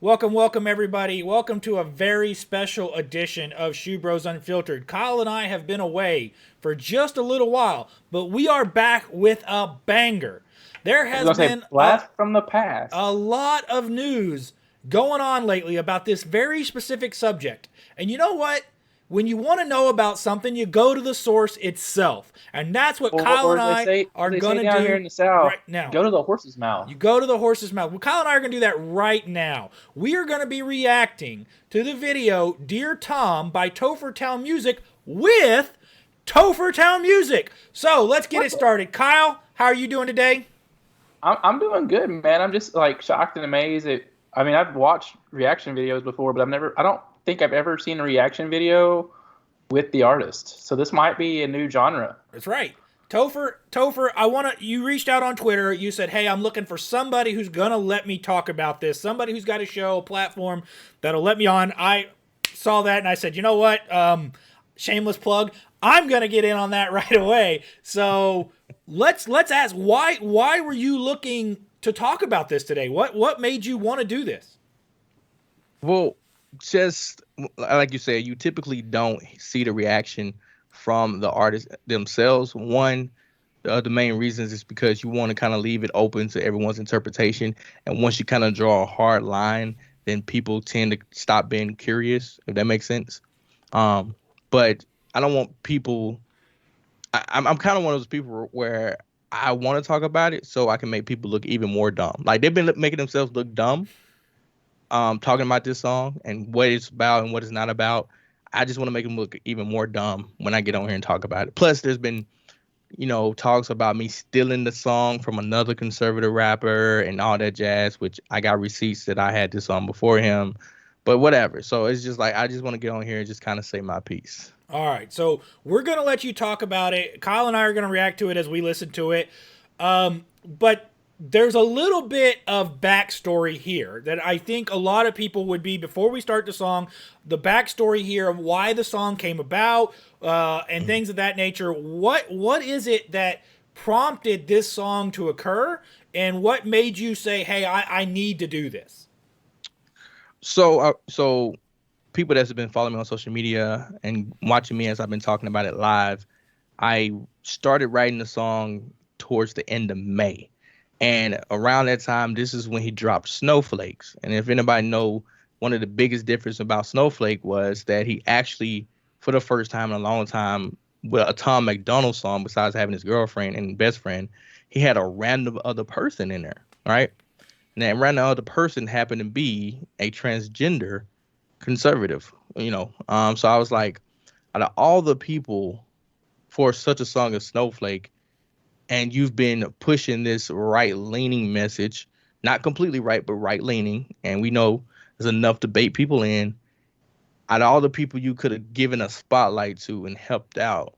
Welcome, welcome, everybody. Welcome to a very special edition of Shoe Bros Unfiltered. Kyle and I have been away for just a little while, but we are back with a banger. There I was has gonna say been blast from the a past. lot of news going on lately about this very specific subject. And you know what? When you want to know about something, you go to the source itself. And that's what Kyle Or and as they I say, are as they going say to down here do in the South, right now. go to the horse's mouth. You go to the horse's mouth. Well, Kyle and I are going to do that right now. We are going to be reacting to the video Dear Tom by TopherTownMusic with TopherTownMusic. So let's get What it the? started. Kyle, how are you doing today? I'm doing good, man. I'm just like shocked and amazed at. I mean, I've watched reaction videos before, but I don't think I've ever seen a reaction video with the artist. So this might be a new genre. That's right. Topher, you reached out on Twitter. You said, "Hey, I'm looking for somebody who's gonna let me talk about this. Somebody who's got a show, a platform that'll let me on." I saw that and I said, "You know what? Shameless plug. I'm gonna get in on that right away." So let's ask why were you looking to talk about this today? What made you want to do this? Well, just like you said, you typically don't see the reaction from the artists themselves. One, the main reasons is because you want to kind of leave it open to everyone's interpretation. And once you kind of draw a hard line, then people tend to stop being curious, if that makes sense. Um, but I don't want people. I'm kind of one of those people where I want to talk about it so I can make people look even more dumb. Like they've been making themselves look dumb talking about this song and what it's about and what it's not about. I just want to make them look even more dumb when I get on here and talk about it. Plus, there's been, talks about me stealing the song from another conservative rapper and all that jazz, which I got receipts that I had this song before him. But whatever. So it's just like I just want to get on here and just kind of say my piece. All right, so we're gonna let you talk about it. Kyle and I are gonna react to it as we listen to it. But there's a little bit of backstory here that I think a lot of people would be before we start the song. The backstory here of why the song came about and things of that nature. What is it that prompted this song to occur, and what made you say, "Hey, I need to do this"? So people that's been following me on social media and watching me as I've been talking about it live, I started writing the song towards the end of May. And around that time, this is when he dropped Snowflakes. And if anybody know, one of the biggest difference about Snowflake was that he actually, for the first time in a long time, with a Tom McDonald song, besides having his girlfriend and best friend, he had a random other person in there, right? And that random other person happened to be a transgender conservative, So I was like, out of all the people for such a song as Snowflake, and you've been pushing this right leaning message, not completely right, but right leaning. And we know there's enough to bait people in. Out of all the people you could have given a spotlight to and helped out,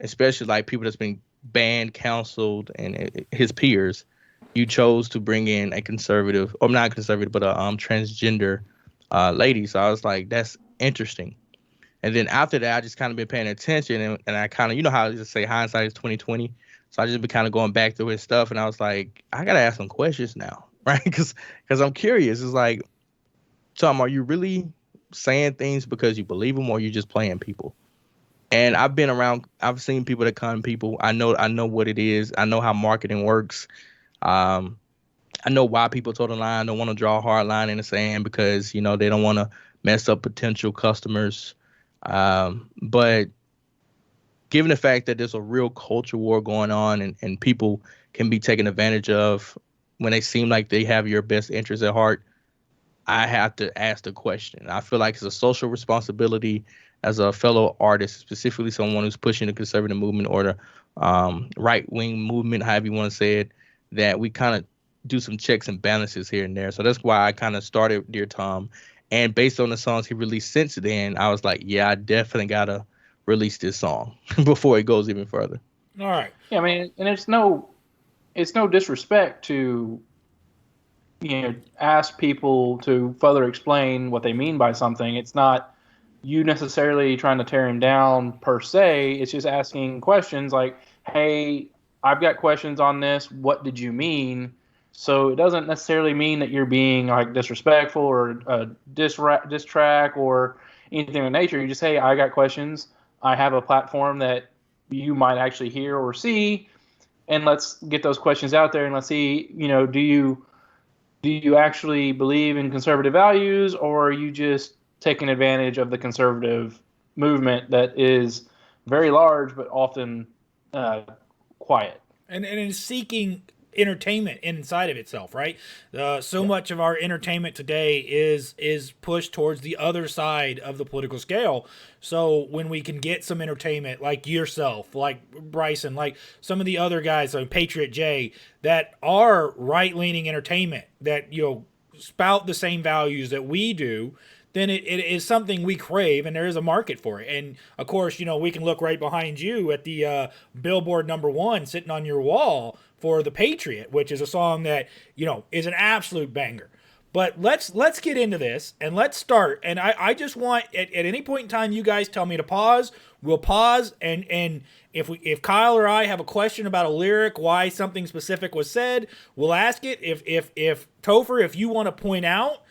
especially like people that's been banned, counseled, and his peers, you chose to bring in a conservative, or not conservative, but a transgender lady. So I was like, that's interesting. And then after that, I just kind of been paying attention, and I kind of, how I just say hindsight is 2020. So I just been kind of going back through his stuff, and I was like, I gotta ask some questions now, right? Because I'm curious. It's like, Tom, are you really saying things because you believe them, or you just playing people? And I've been around. I've seen people that con people. I know what it is. I know how marketing works. Um, I know why people toe the line. Don't want to draw a hard line in the sand because they don't want to mess up potential customers. But given the fact that there's a real culture war going on and people can be taken advantage of when they seem like they have your best interest at heart, I have to ask the question. I feel like it's a social responsibility as a fellow artist, specifically someone who's pushing the conservative movement or the right wing movement, however you want to say it, that we kind of do some checks and balances here and there. So that's why I kind of started Dear Tom. And based on the songs he released since then, I was like, yeah, I definitely gotta release this song before it goes even further. All right. Yeah, I mean, and it's no disrespect to ask people to further explain what they mean by something. It's not you necessarily trying to tear him down per se. It's just asking questions like, "Hey, I've got questions on this. What did you mean?" So it doesn't necessarily mean that you're being like disrespectful or diss track or anything of nature. You just, hey, I got questions. I have a platform that you might actually hear or see, and let's get those questions out there and let's see, do you actually believe in conservative values, or are you just taking advantage of the conservative movement that is very large but often quiet? And is seeking entertainment inside of itself, right? So much of our entertainment today is pushed towards the other side of the political scale. So when we can get some entertainment, like yourself, like Bryson, like some of the other guys, like Patriot J, that are right-leaning entertainment, that spout the same values that we do, then it is something we crave, and there is a market for it. And of course, we can look right behind you at the Billboard #1 sitting on your wall for The Patriot, which is a song that is an absolute banger. But let's get into this, and let's start. And I just want at any point in time you guys tell me to pause. We'll pause, and if Kyle or I have a question about a lyric, why something specific was said, we'll ask it. If Topher, if you want to point out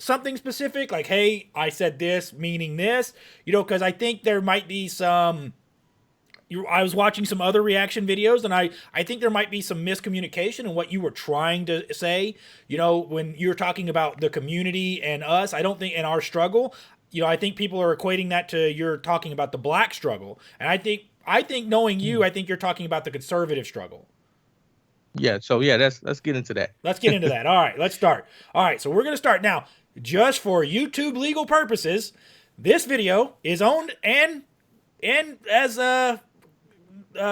something specific, like, hey, I said this, meaning this, because I think there might be some. I was watching some other reaction videos, and I think there might be some miscommunication in what you were trying to say. When you're talking about the community and us, I don't think in our struggle. I think people are equating that to you're talking about the black struggle, and I think knowing you, I think you're talking about the conservative struggle. Yeah. So yeah, let's get into that. Let's get into that. All right, let's start. All right, so we're gonna start now. Just for YouTube legal purposes, this video is owned and as a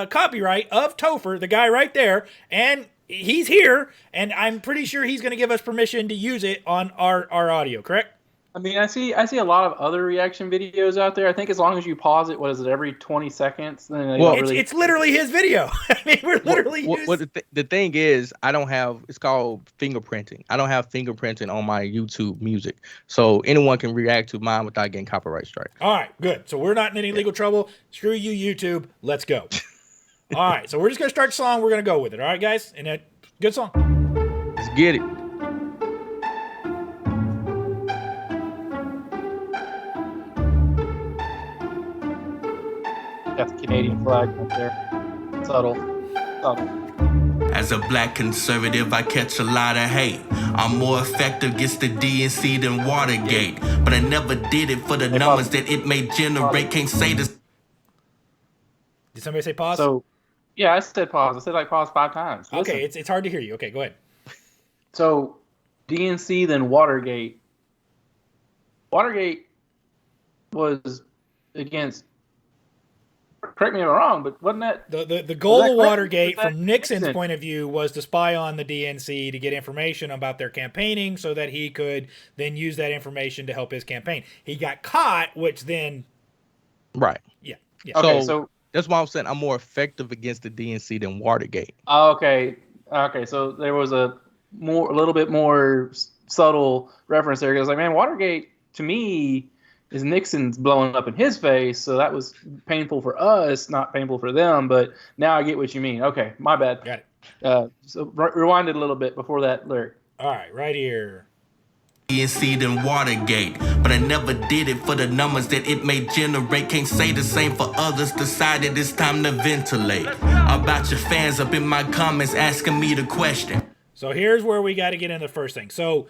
copyright of Topher, the guy right there, and he's here, and I'm pretty sure he's going to give us permission to use it on our audio, correct? I mean, I see a lot of other reaction videos out there. I think as long as you pause it, what is it, every 20 seconds? Then it's literally his video. I mean, we're literally the thing is, I don't have, it's called fingerprinting. I don't have fingerprinting on my YouTube music. So anyone can react to mine without getting copyright strike. All right, good. So we're not in any legal trouble. Screw you, YouTube. Let's go. All right, so we're just going to start the song. We're going to go with it. All right, guys? And a good song. Let's get it. Got the Canadian flag up there. Subtle. As a black conservative, I catch a lot of hate. I'm more effective against the DNC than Watergate. But I never did it for the numbers that it may generate. Can't say this. Did somebody say pause? So, yeah, I said pause. I said like pause 5 times. Listen. Okay, it's hard to hear you. Okay, go ahead. So, DNC then Watergate. Watergate was against. Correct me if I'm wrong, but wasn't that the goal of Watergate from Nixon's point of view was to spy on the DNC to get information about their campaigning so that he could then use that information to help his campaign. He got caught, which then right. Yeah. Okay, so that's why I'm saying I'm more effective against the DNC than Watergate. Okay. So there was a little bit more subtle reference there. Because like, man, Watergate to me is Nixon's blowing up in his face, so that was painful for us, not painful for them. But now I get what you mean. Okay, my bad. Got it. So rewind it a little bit before that lyric. All right, right here. DNC than Watergate, but I never did it for the numbers that it may generate. Can't say the same for others. Decided it's time to ventilate about your fans up in my comments asking me the question. So here's where we got to get into the first thing. So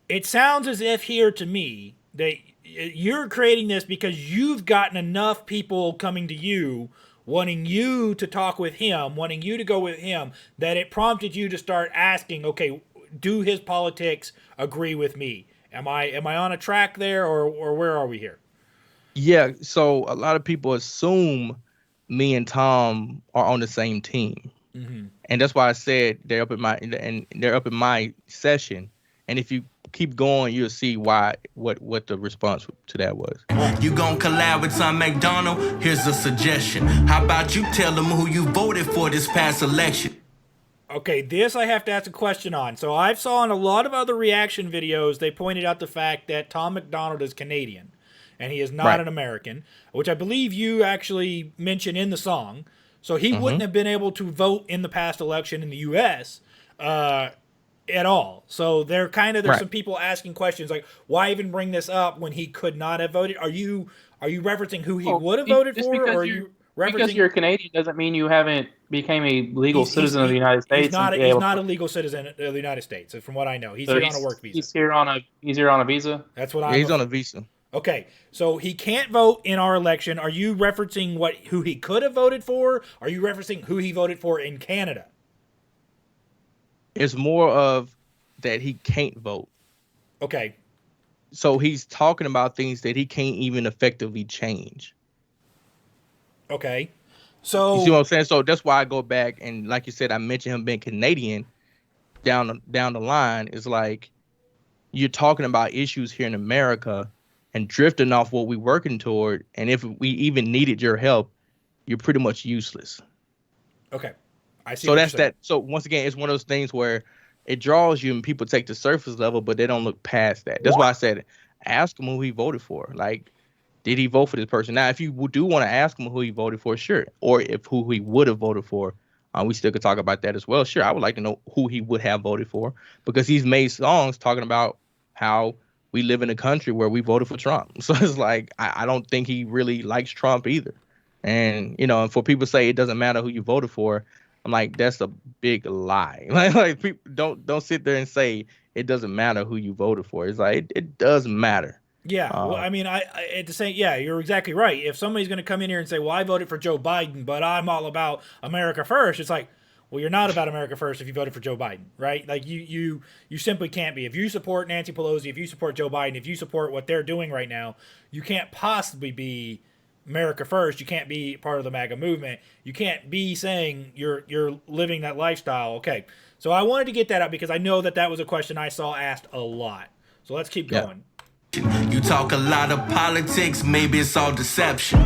it sounds as if here to me that you're creating this because you've gotten enough people coming to you, wanting you to talk with him, wanting you to go with him, that it prompted you to start asking, okay, do his politics agree with me? Am I on a track there, or where are we here? Yeah, so a lot of people assume me and Tom are on the same team. Mm-hmm. And that's why I said they're up in my session. And if you keep going, you'll see what the response to that was. You gon' collab with Tom McDonald? Here's a suggestion. How about you tell them who you voted for this past election? Okay, this I have to ask a question on. So I've saw in a lot of other reaction videos, they pointed out the fact that Tom McDonald is Canadian, and he is not an American, which I believe you actually mentioned in the song. So he wouldn't have been able to vote in the past election in the U.S., at all. So there's Right. some people asking questions like, why even bring this up when he could not have voted? Are you referencing who he Well, would have voted just for, or because are you're you because referencing you're Canadian doesn't mean you haven't became a legal citizen of the United States and be he's able not to. a legal citizen of the United States, from what I know. He's So here on a work visa. he's here on a visa. That's what Yeah, I'm he's on a visa. Okay, so he can't vote in our election. Are you referencing who he could have voted for? Are you referencing who he voted for in Canada? It's more of that he can't vote. Okay. So he's talking about things that he can't even effectively change. Okay. You see what So I'm saying? So that's why I go back and, like you said, I mentioned him being Canadian down the line. Is like you're talking about issues here in America and drifting off what we're working toward. And if we even needed your help, you're pretty much useless. okay, I see So what you're that's saying. that. So once again, it's one of those things where it draws you and people take the surface level, but they don't look past that. That's why I said, ask him who he voted for. Like, did he vote for this person? Now, if you do want to ask him who he voted for, sure. Or if who he would have voted for, we still could talk about that as well. Sure, I would like to know who he would have voted for because he's made songs talking about how we live in a country where we voted for Trump. So it's like I don't think he really likes Trump either. And and for people to say it doesn't matter who you voted for, I'm like, that's a big lie. Like people don't sit there and say it doesn't matter who you voted for. It's like it does matter. Yeah, well, Uh, I mean, I at the same, yeah, you're exactly right. If somebody's going to come in here and say, "Well, I voted for Joe Biden, but I'm all about America first," it's like, well, you're not about America first if you voted for Joe Biden, right? Like you simply can't be. If you support Nancy Pelosi, if you support Joe Biden, if you support what they're doing right now, you can't possibly be America first. You can't be part of the MAGA movement. You can't be saying you're living that lifestyle. Okay, so I wanted to get that out because I know that was a question I saw asked a lot. So let's keep yeah. going. You talk a lot of politics, maybe it's all deception.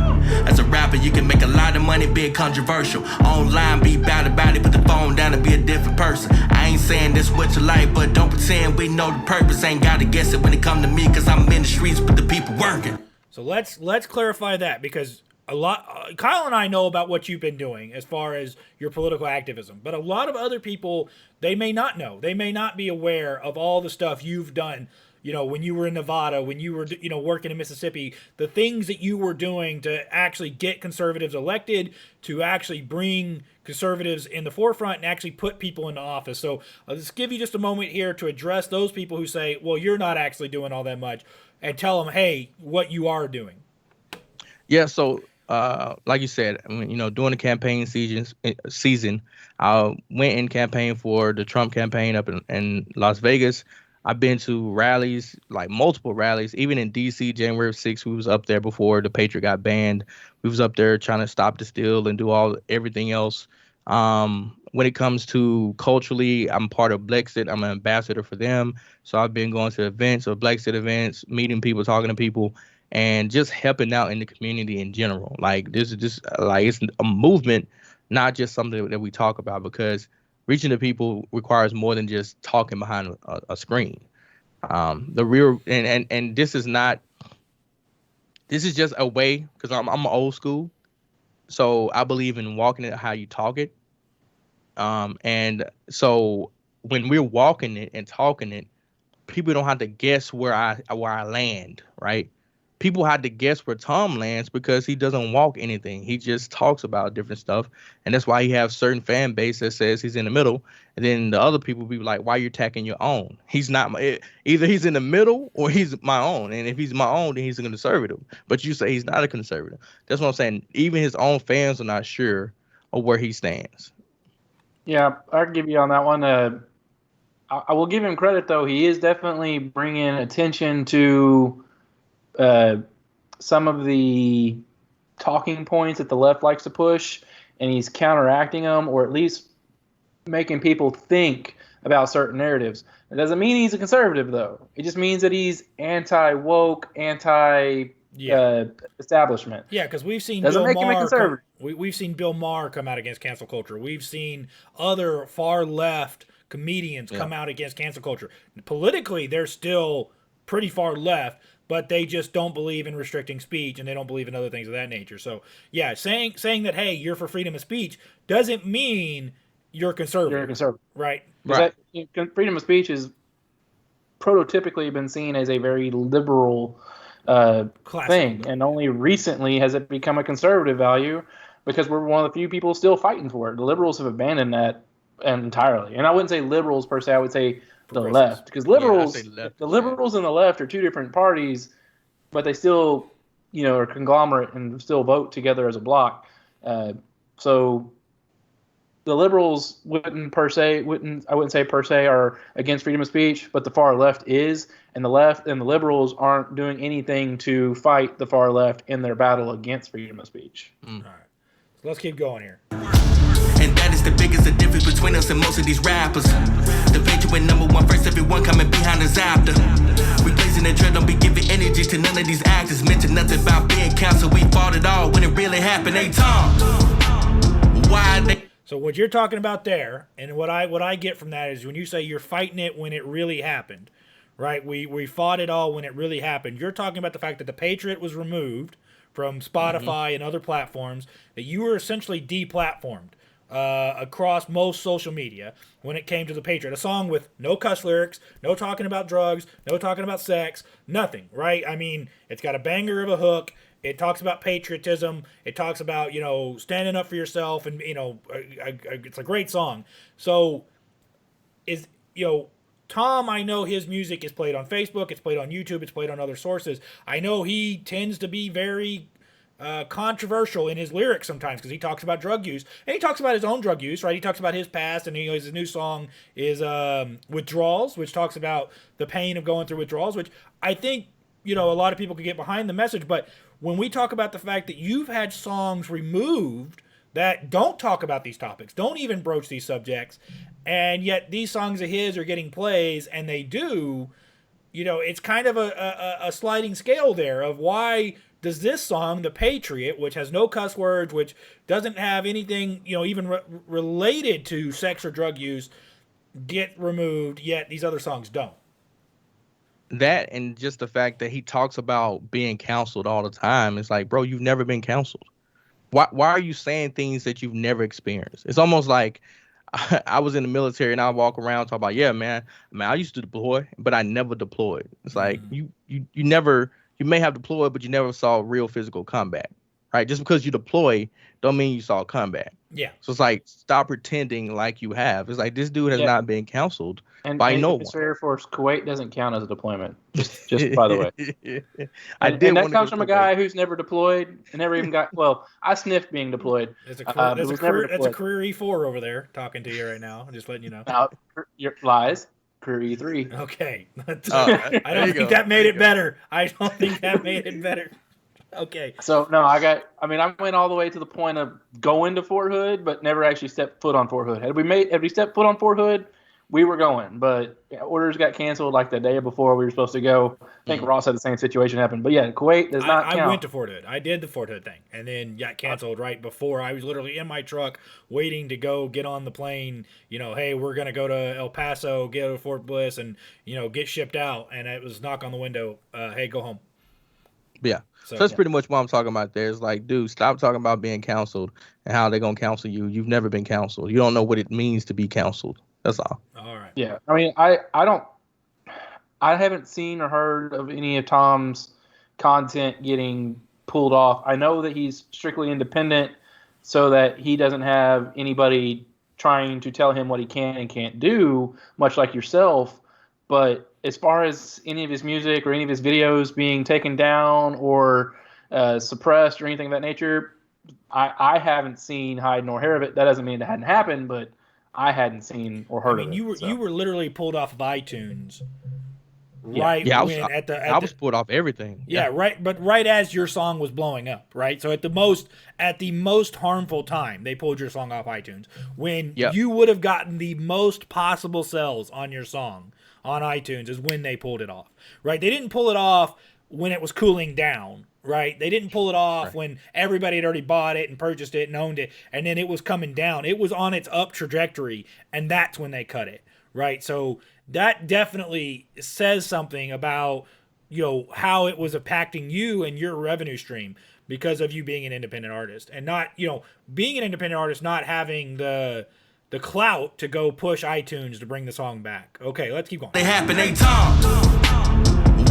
As a rapper, you can make a lot of money being controversial. Online, be bad about it, put the phone down and be a different person. I ain't saying this what you like, but don't pretend we know the purpose. Ain't gotta guess it when it come to me, cause I'm in the streets with the people working. So let's clarify that because Kyle and I know about what you've been doing as far as your political activism, but a lot of other people, they may not know. They may not be aware of all the stuff you've done. When you were in Nevada, when you were, working in Mississippi, the things that you were doing to actually get conservatives elected, to actually bring conservatives in the forefront and actually put people into office. So I'll just give you just a moment here to address those people who say, well, you're not actually doing all that much, and tell them, hey, what you are doing. Yeah, so like you said, I mean, during the campaign season, I went and campaigned for the Trump campaign up in Las Vegas. I've been to rallies, like multiple rallies, even in DC, January 6th, we was up there before the Patriot got banned. We was up there trying to stop the steal and do everything else. When it comes to culturally, I'm part of Blexit. I'm an ambassador for them. So I've been going to events or Blexit events, meeting people, talking to people, and just helping out in the community in general. Like this is just like it's a movement, not just something that we talk about, because reaching the people requires more than just talking behind a screen. The real and this is not. This is just a way because I'm old school, so I believe in walking it how you talk it. And so when we're walking it and talking it, people don't have to guess where I land, right? People have to guess where Tom lands because he doesn't walk anything. He just talks about different stuff, and that's why he has certain fan base that says he's in the middle, and then the other people be like, "Why are you attacking your own?" He's not either he's in the middle or he's my own, and if he's my own, then he's a conservative. But you say he's not a conservative. That's what I'm saying. Even his own fans are not sure of where he stands. Yeah, I can give you on that one. I will give him credit though. He is definitely bringing attention to some of the talking points that the left likes to push, and he's counteracting them, or at least making people think about certain narratives. It doesn't mean he's a conservative, though. It just means that he's anti-woke, anti-establishment. Yeah, because we've seen Doesn't Bill make him a Maher. conservative. We've seen Bill Maher come out against cancel culture. We've seen other far left comedians come out against cancel culture. Politically, they're still pretty far left, but they just don't believe in restricting speech and they don't believe in other things of that nature. So yeah, saying that, hey, you're for freedom of speech doesn't mean you're conservative. You're a conservative. Right. Right. Freedom of speech is prototypically been seen as a very liberal thing, and only recently has it become a conservative value because we're one of the few people still fighting for it. The liberals have abandoned that entirely, and I wouldn't say liberals per se. I would say the left, because liberals, the liberals and the left are two different parties, but they still, are conglomerate and still vote together as a bloc. So the liberals I wouldn't say per se are against freedom of speech, but the far left is, and the left and the liberals aren't doing anything to fight the far left in their battle against freedom of speech. All right. So let's keep going here. And that is the biggest difference between us and most of these rappers. The page went number one first, everyone coming behind us after. We blazing the trail, don't be giving energy to none of these actors. Mention nothing about being canceled, we fought it all when it really happened. Hey Tom, why they... So what you're talking about there, and what I get from that is when you say you're fighting it when it really happened, right? We fought it all when it really happened. You're talking about the fact that the Patriot was removed from Spotify and other platforms, that you were essentially deplatformed across most social media when it came to the Patriot. A song with no cuss lyrics, no talking about drugs, no talking about sex, nothing, right? I mean, it's got a banger of a hook. It talks about patriotism. It talks about, standing up for yourself, and, it's a great song. So Tom, I know his music is played on Facebook, it's played on YouTube, it's played on other sources. I know he tends to be very controversial in his lyrics sometimes because he talks about drug use, and he talks about his own drug use, right? He talks about his past, and his new song is Withdrawals, which talks about the pain of going through withdrawals, which I think, a lot of people could get behind the message. But when we talk about the fact that you've had songs removed that don't talk about these topics, don't even broach these subjects, and yet these songs of his are getting plays, and they do, it's kind of a sliding scale there of why does this song, The Patriot, which has no cuss words, which doesn't have anything, even related to sex or drug use, get removed, yet these other songs don't? That, and just the fact that he talks about being counseled all the time. It's like, bro, you've never been counseled. Why are you saying things that you've never experienced? It's almost like I was in the military and I walk around talk about, yeah, man, I used to deploy, but I never deployed. It's like you may have deployed, but you never saw real physical combat, right? Just because you deploy don't mean you saw combat. Yeah. So it's like, stop pretending like you have. It's like, this dude has not been counseled by no one. Air Force, Kuwait doesn't count as a deployment. Just by the way. And that comes from a guy who's never deployed and never even got. Well, I sniffed being deployed. That's a career E4 over there talking to you right now. I'm just letting you know. Now, your lies. Career E3. Okay. I don't think that made it better. I don't think that made it better. Okay. So no, I went all the way to the point of going to Fort Hood, but never actually stepped foot on Fort Hood. Had we stepped foot on Fort Hood, we were going, but orders got canceled like the day before we were supposed to go. I think Ross had the same situation happen, but yeah, Kuwait does not count. I went to Fort Hood. I did the Fort Hood thing, and then got canceled right before. I was literally in my truck waiting to go get on the plane. Hey, we're gonna go to El Paso, go to Fort Bliss, and get shipped out. And it was knock on the window. Hey, go home. Yeah. So that's pretty much what I'm talking about there. It's like, dude, stop talking about being counseled and how they're going to counsel you. You've never been counseled. You don't know what it means to be counseled. That's all. All right. Yeah. I haven't seen or heard of any of Tom's content getting pulled off. I know that he's strictly independent so that he doesn't have anybody trying to tell him what he can and can't do, much like yourself. But as far as any of his music or any of his videos being taken down or suppressed or anything of that nature, I haven't seen hide nor hair of it. That doesn't mean it hadn't happened, but I hadn't seen or heard of it. You were literally pulled off of iTunes. Yeah. Right. Yeah, I was pulled off everything. Yeah, right. But right as your song was blowing up, right? So at the most harmful time, they pulled your song off iTunes. When you would have gotten the most possible sales on your song on iTunes is when they pulled it off, right? They didn't pull it off when it was cooling down, right? They didn't pull it off when everybody had already bought it and purchased it and owned it, and then it was coming down. It was on its up trajectory, and that's when they cut it, right? So that definitely says something about, how it was impacting you and your revenue stream because of you being an independent artist and not, being an independent artist, not having the the clout to go push iTunes to bring the song back. Okay, let's keep going. They happen 8 times.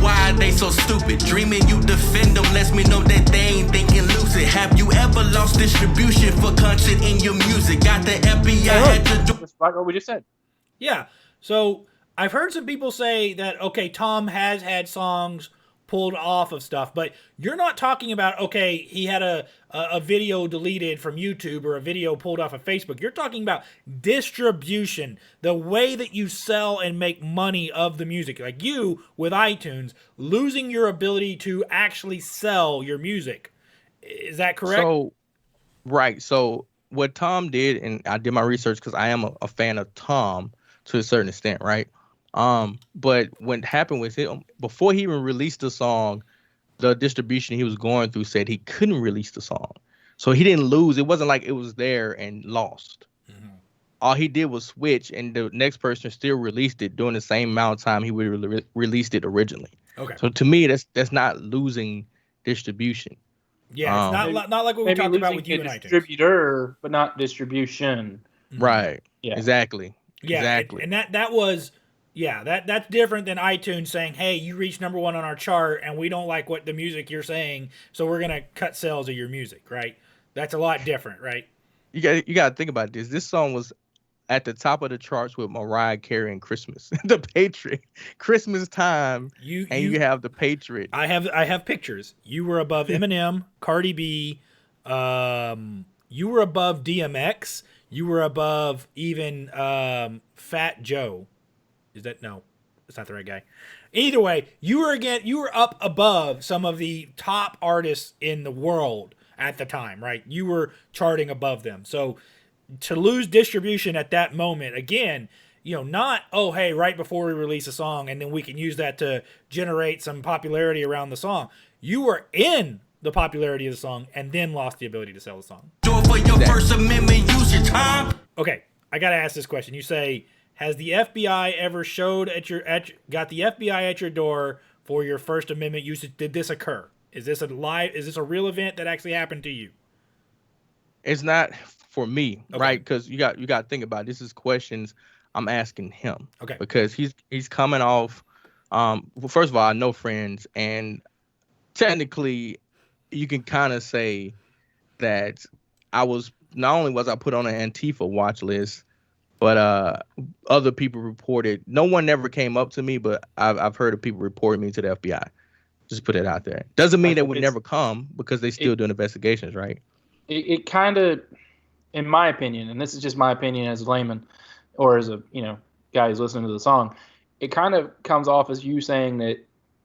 Why they so stupid? Dreaming you defend them lets me know that they ain't thinking lucid. Have you ever lost distribution for content in your music? Got the FBI at your door. Just like what we just said. Yeah. So I've heard some people say that, okay, Tom has had songs pulled off of stuff, but you're not talking about, okay, he had a video deleted from YouTube or a video pulled off of Facebook. You're talking about distribution, the way that you sell and make money of the music. Like you, with iTunes, losing your ability to actually sell your music. Is that correct? So, right. So what Tom did, and I did my research because I am a fan of Tom to a certain extent, right? But what happened with him, before he even released the song, the distribution he was going through said he couldn't release the song. So he didn't lose. It wasn't like it was there and lost. Mm-hmm. All he did was switch, and the next person still released it during the same amount of time he would released it originally. Okay. So to me, that's not losing distribution. Yeah, it's not like what we talked about with you and iTunes. Distributor, but not distribution. Right. Yeah. Exactly. Yeah. Exactly. And that was. Yeah, that's different than iTunes saying, hey, you reached #1 on our chart and we don't like what the music you're saying, so we're going to cut sales of your music, right? That's a lot different, right? You got to think about this. This song was at the top of the charts with Mariah Carey and Christmas. The Patriot. Christmas time, you have The Patriot. I have pictures. You were above Eminem, Cardi B, you were above DMX, you were above even Fat Joe. Is that no? That's not the right guy. Either way, you were up above some of the top artists in the world at the time, right? You were charting above them. So to lose distribution at that moment, again, not, oh, hey, right before we release a song and then we can use that to generate some popularity around the song. You were in the popularity of the song and then lost the ability to sell the song. For your First Amendment, use your time. Okay, I got to ask this question. You say, has the FBI ever got the FBI at your door for your First Amendment usage? Did this occur? Is this a real event that actually happened to you? It's not for me, okay. Right? Because you got to think about it. This is questions I'm asking him. Okay. Because he's coming off. Well, first of all, I know friends, and technically, you can kind of say that not only was I put on an Antifa watch list, but other people reported. No one ever came up to me, but I've heard of people reporting me to the FBI. Just put it out there. Doesn't mean they would never come because they still doing investigations, right? It kind of, in my opinion, and this is just my opinion as a layman or as a guy who's listening to the song, it kind of comes off as you saying that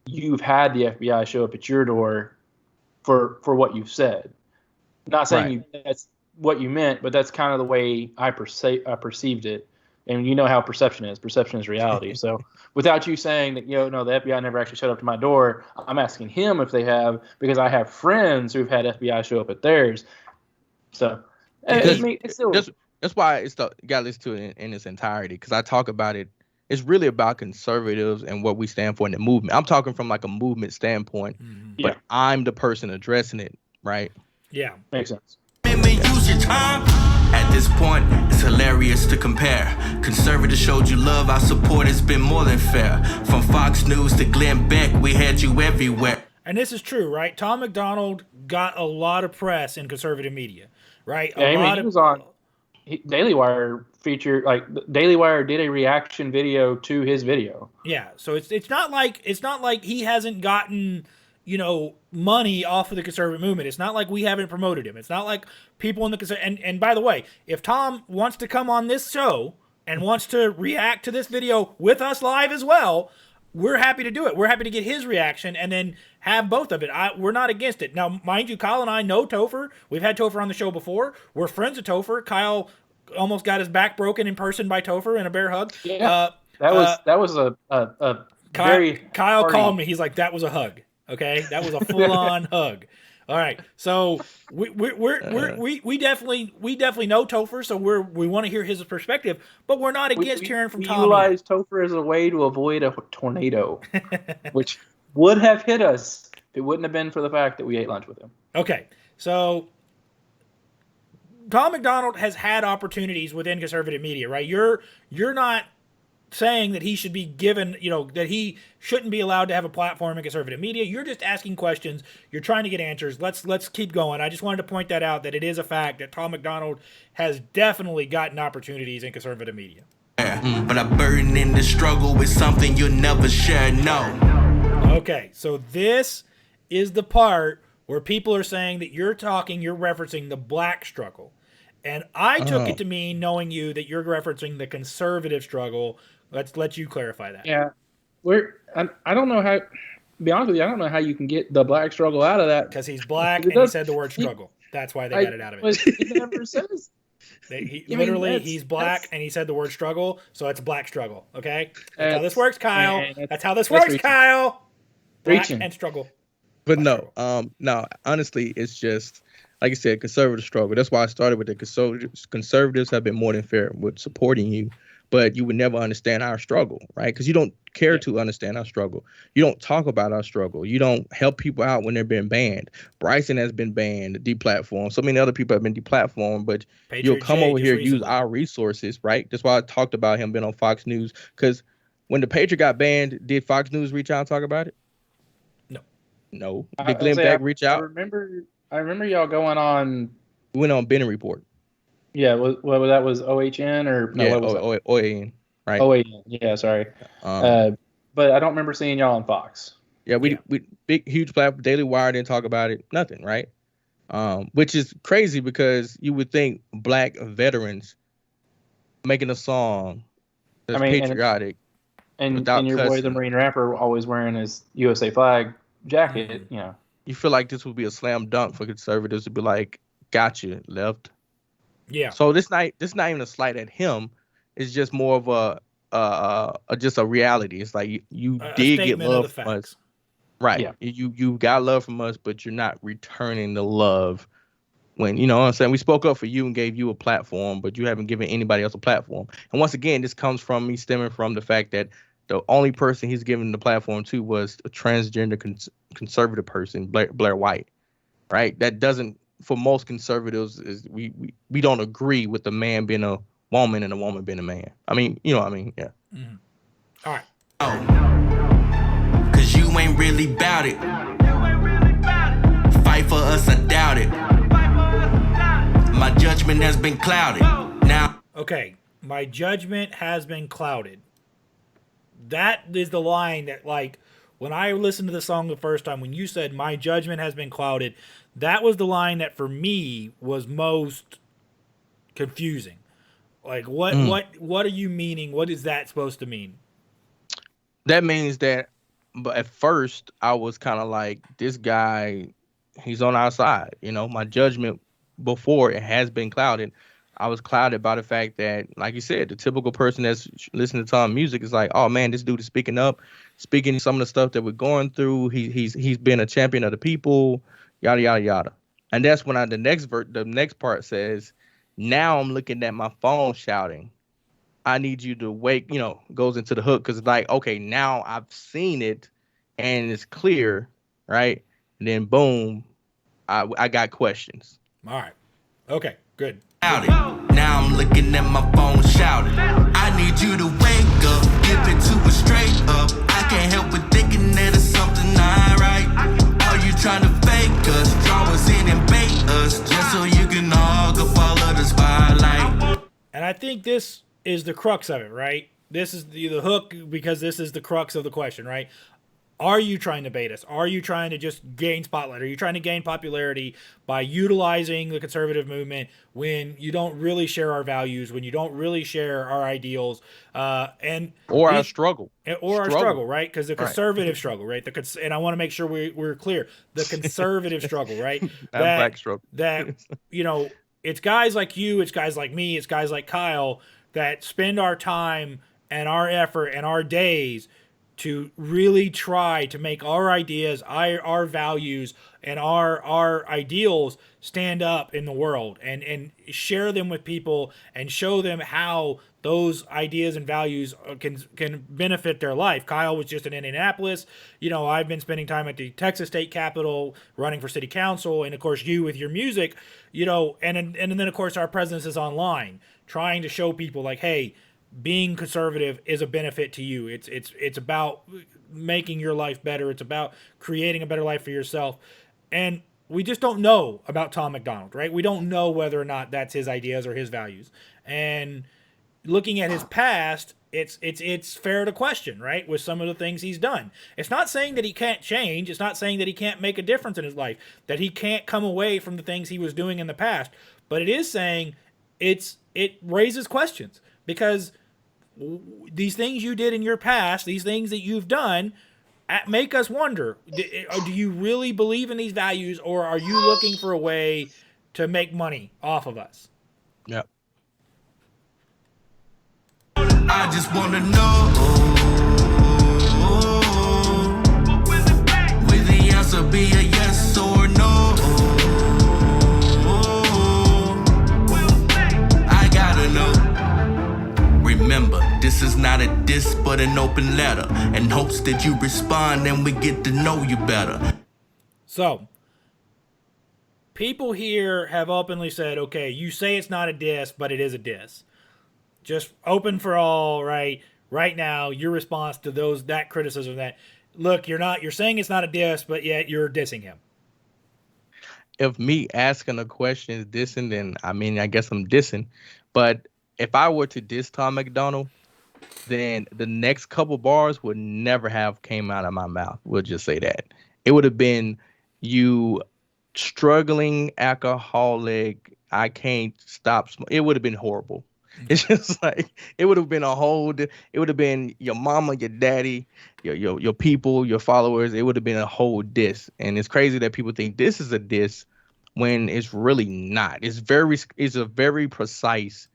you've had the FBI show up at your door for what you've said. Not saying that's what you meant, but that's kind of the way I perceived it. And you know how perception is. Perception is reality. So without you saying that, no, the FBI never actually showed up to my door, I'm asking him if they have, because I have friends who've had FBI show up at theirs. So it's still... That's why you got to listen to it in its entirety, because I talk about it. It's really about conservatives and what we stand for in the movement. I'm talking from like a movement standpoint, but I'm the person addressing it, right? Yeah. Makes sense. Use your time. At this point, it's hilarious to compare. Conservatives showed you love, our support has been more than fair. From Fox News to Glenn Beck, we had you everywhere. And this is true, right? Tom MacDonald got a lot of press in conservative media, right? Yeah, he was on Daily Wire featured, like Daily Wire did a reaction video to his video. Yeah, so it's not like he hasn't gotten money off of the conservative movement. It's not like we haven't promoted him. It's not like people in the and by the way, if Tom wants to come on this show and wants to react to this video with us live as well, we're happy to do it. We're happy to get his reaction and then have both of it. We're not against it. Now, mind you, Kyle and I know Topher. We've had Topher on the show before. We're friends of Topher. Kyle almost got his back broken in person by Topher in a bear hug. Yeah, that was a Kyle called me. He's like, that was a hug. Okay, that was a full-on hug. All right, so we definitely know Topher, so we want to hear his perspective, but we're not against hearing from Tom. We utilize Topher as a way to avoid a tornado, which would have hit us if it wouldn't have been for the fact that we ate lunch with him. Okay, so Tom McDonald has had opportunities within conservative media, right? You're not saying that he should be given, that he shouldn't be allowed to have a platform in conservative media. You're just asking questions. You're trying to get answers. Let's keep going. I just wanted to point that out, that it is a fact that Tom McDonald has definitely gotten opportunities in conservative media. But I burden in the struggle with something you'll never share, no. Okay, so this is the part where people are saying that you're referencing the black struggle. And I took it to mean, knowing you, that you're referencing the conservative struggle. Let's let you clarify that. Yeah, I don't know how. To be honest with you, I don't know how you can get the black struggle out of that. Because he's black and he said the word struggle. That's why they got it out of it. He never says. He's black and he said the word struggle, so it's black struggle. Okay, that's how this works, Kyle. That's how this works, reaching. Kyle. Black and struggle. But no, honestly, it's just like I said, conservative struggle. That's why I started with the conservatives. Conservatives have been more than fair with supporting you, but you would never understand our struggle, right? Because you don't care to understand our struggle. You don't talk about our struggle. You don't help people out when they're being banned. Bryson has been banned, deplatformed. So many other people have been deplatformed, but you'll come over here and use our resources, right? That's why I talked about him being on Fox News. Because when the Patriot got banned, did Fox News reach out and talk about it? No. Did Glenn Beck reach out? I remember y'all going on. We went on Bennett Report. Yeah, whether that was OHN or no, OAN, right? OAN, yeah, sorry. But I don't remember seeing y'all on Fox. Yeah, we big huge platform. Daily Wire didn't talk about it. Nothing, right? Which is crazy because you would think black veterans making a song that's patriotic, and your boy the Marine rapper always wearing his USA flag jacket, You feel like this would be a slam dunk for conservatives to be like, "Gotcha, left." Yeah. So this not even a slight at him. It's just more of just a reality. It's like you did get love from us, right? Yeah. You got love from us, but you're not returning the love. When you know what I'm saying, we spoke up for you and gave you a platform, but you haven't given anybody else a platform. And once again, this comes from me stemming from the fact that the only person he's given the platform to was a transgender conservative person, Blair White, right? That doesn't, for most conservatives, is we don't agree with the man being a woman and a woman being a man. I mean, you know what I mean? Yeah. Mm-hmm. All right. Cause you ain't really bout it. Fight for us, I doubt it. My judgment has been clouded. Now. Okay, my judgment has been clouded. That is the line that, like, when I listened to the song the first time, when you said my judgment has been clouded, that was the line that for me was most confusing. Like, what are you meaning? What is that supposed to mean? That means that, but at first I was kind of like, this guy, he's on our side. My judgment before it has been clouded. I was clouded by the fact that, like you said, the typical person that's listening to Tom music is like, oh man, this dude is speaking up, speaking some of the stuff that we're going through. He's been a champion of the people, yada yada yada. And that's when the next part says, now I'm looking at my phone shouting, I need you to wake, goes into the hook, because it's like, okay, now I've seen it and it's clear, right? And then boom, I got questions. All right. Okay, good. Now I'm looking at my phone shouting, I need you to wake up, give it to us straight up. I can't help but thinking that it's something not right. Are you trying to fake us, draw us in and bait us, just so you can hog up all of the spotlight? And I think this is the crux of it, right? This is the hook, because this is the crux of the question, right? Are you trying to bait us? Are you trying to just gain spotlight? Are you trying to gain popularity by utilizing the conservative movement when you don't really share our values, when you don't really share our ideals, our struggle, our struggle, right? Because the conservative struggle, right? And I want to make sure we're clear. The conservative struggle, right? Black struggle. That it's guys like you, it's guys like me, it's guys like Kyle that spend our time and our effort and our days to really try to make our ideas, our values, and our ideals stand up in the world, and share them with people and show them how those ideas and values can benefit their life. Kyle was just in Indianapolis. I've been spending time at the Texas State Capitol, running for city council, and of course you with your music, and then of course our presence is online, trying to show people like, hey, being conservative is a benefit to you. It's about making your life better. It's about creating a better life for yourself. And we just don't know about Tom MacDonald, right? We don't know whether or not that's his ideas or his values. And looking at his past, it's fair to question, right? With some of the things he's done. It's not saying that he can't change. It's not saying that he can't make a difference in his life, that he can't come away from the things he was doing in the past. But it is saying it raises questions, because these things you did in your past, these things that you've done, make us wonder, do you really believe in these values, or are you looking for a way to make money off of us? Yep. I just wanna know, will the answer be a yes or no? I gotta know. Remember, this is not a diss but an open letter, and hopes that you respond and we get to know you better. So, people here have openly said, okay, you say it's not a diss, but it is a diss. Just open for all, right? Right now, your response to that criticism, that, look, you're saying it's not a diss, but yet you're dissing him. If me asking a question is dissing, then I guess I'm dissing. But if I were to diss Tom MacDonald, then the next couple bars would never have came out of my mouth. We'll just say that. It would have been, you struggling alcoholic, I can't stop. It would have been horrible. It's just like, it would have been it would have been your mama, your daddy, your people, your followers. It would have been a whole diss. And it's crazy that people think this is a diss when it's really not. It's a very precise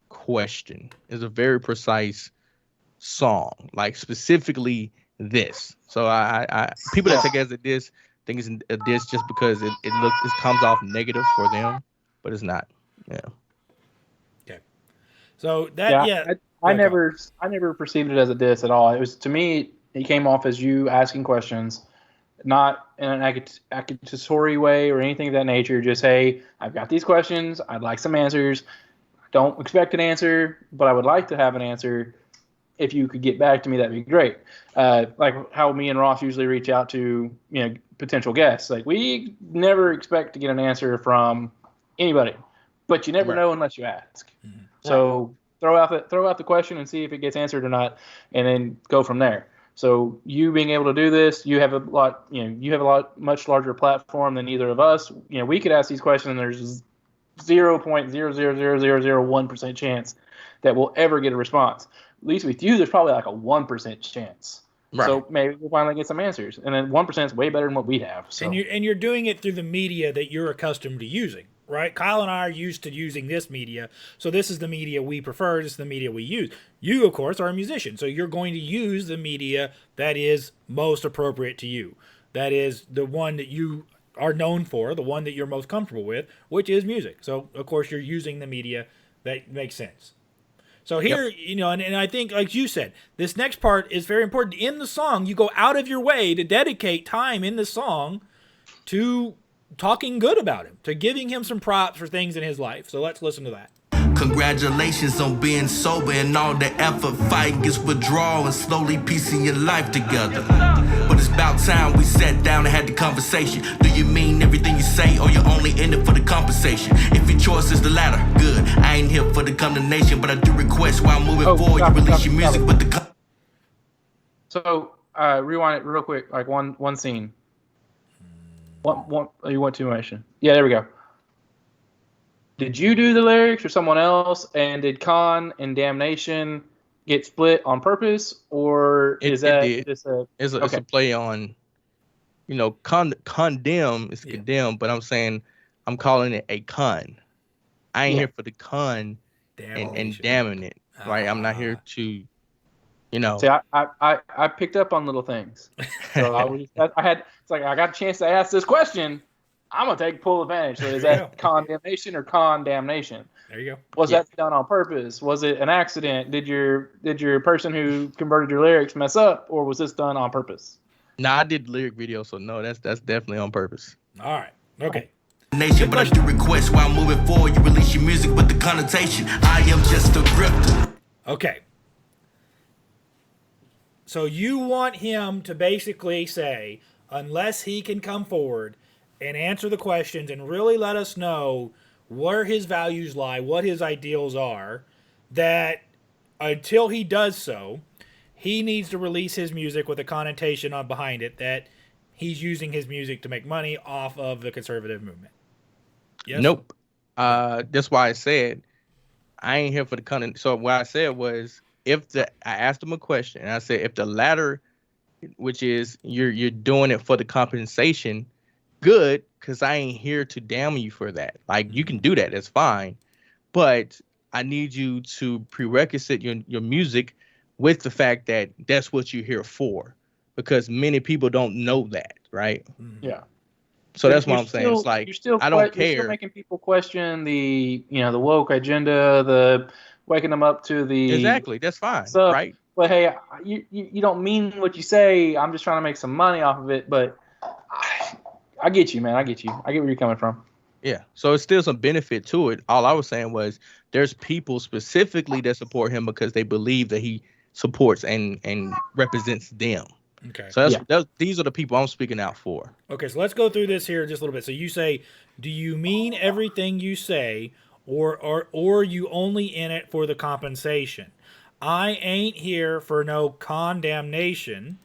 question. It's a very precise song, like specifically this. So I people that take it as a diss think it's a diss just because it comes off negative for them, but it's not. Yeah. So that, I never perceived it as a diss at all. It was, to me, it came off as you asking questions, not in an accusatory way or anything of that nature. Just, hey, I've got these questions. I'd like some answers. Don't expect an answer, but I would like to have an answer. If you could get back to me, that'd be great. Like how me and Ross usually reach out to potential guests. Like, we never expect to get an answer from anybody, but you never know unless you ask. Mm-hmm. So throw out the question and see if it gets answered or not, and then go from there. So you being able to do this, you have a much larger platform than either of us. We could ask these questions, and there's 0.0000001% chance that we'll ever get a response. At least with you, there's probably like a 1% chance. Right. So maybe we'll finally get some answers, and then 1% is way better than what we have. So. And you're doing it through the media that you're accustomed to using. Right? Kyle and I are used to using this media, so this is the media we prefer, this is the media we use. You, of course, are a musician, so you're going to use the media that is most appropriate to you. That is the one that you are known for, the one that you're most comfortable with, which is music. So, of course, you're using the media that makes sense. So here, and I think, like you said, this next part is very important. In the song, you go out of your way to dedicate time in the song to talking good about him, to giving him some props for things in his life. So let's listen to that. Congratulations on being sober and all the effort. Fighting is withdrawal and slowly piecing your life together. But it's about time we sat down and had the conversation. Do you mean everything you say, or you're only in it for the compensation? If your choice is the latter, good. I ain't here for the condemnation, but I do request while moving forward, you release your music with the. So rewind it real quick, like one scene. You want too much? Yeah, there we go. Did you do the lyrics or someone else? And did Con and Damnation get split on purpose, or is that just a? It's a play on, condemn is condemn, but I'm saying I'm calling it a con. I ain't here for the con and damning it, right? I'm not here to You know. See, I picked up on little things. So I had, it's like I got a chance to ask this question. I'm gonna take full advantage. So is that condemnation or condemnation? There you go. Was that done on purpose? Was it an accident? Did your person who converted your lyrics mess up, or was this done on purpose? Nah, I did lyric video, so no, that's definitely on purpose. All right. Okay. Nation, but I do request while moving forward, you release your music with the connotation. I am just a grifter. Okay. So you want him to basically say, unless he can come forward and answer the questions and really let us know where his values lie, what his ideals are, that until he does so, he needs to release his music with a connotation on behind it that he's using his music to make money off of the conservative movement. Yes? Nope. That's why I said I ain't here for the content. So what I said was, I asked him a question, and I said, if the latter, which is you're doing it for the compensation, good, because I ain't here to damn you for that. Like, you can do that, that's fine, but I need you to prerequisite your music with the fact that that's what you're here for, because many people don't know that, right? Yeah. So that's what I'm saying. It's like, I don't care. You're still making people question the woke agenda, the waking them up to the exactly. That's fine, stuff. right? But hey, you don't mean what you say. I'm just trying to make some money off of it. But I get you, man. I get you. I get where you're coming from. Yeah. So it's still some benefit to it. All I was saying was there's people specifically that support him because they believe that he supports and represents them. Okay. So these are the people I'm speaking out for. Okay, so let's go through this here just a little bit. So you say, do you mean everything you say, or you only in it for the compensation? I ain't here for no condemnation.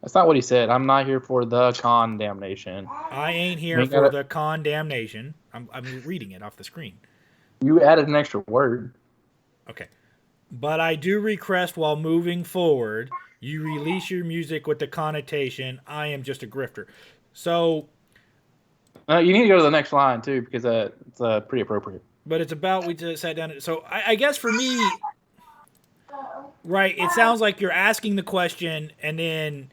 That's not what he said. I'm not here for the condemnation. I ain't here for the condemnation. I'm reading it off the screen. You added an extra word. Okay. But I do request while moving forward, you release your music with the connotation, I am just a grifter. So... you need to go to the next line, too, because it's pretty appropriate. But it's about, we just sat down. So I guess for me, right, it sounds like you're asking the question, and then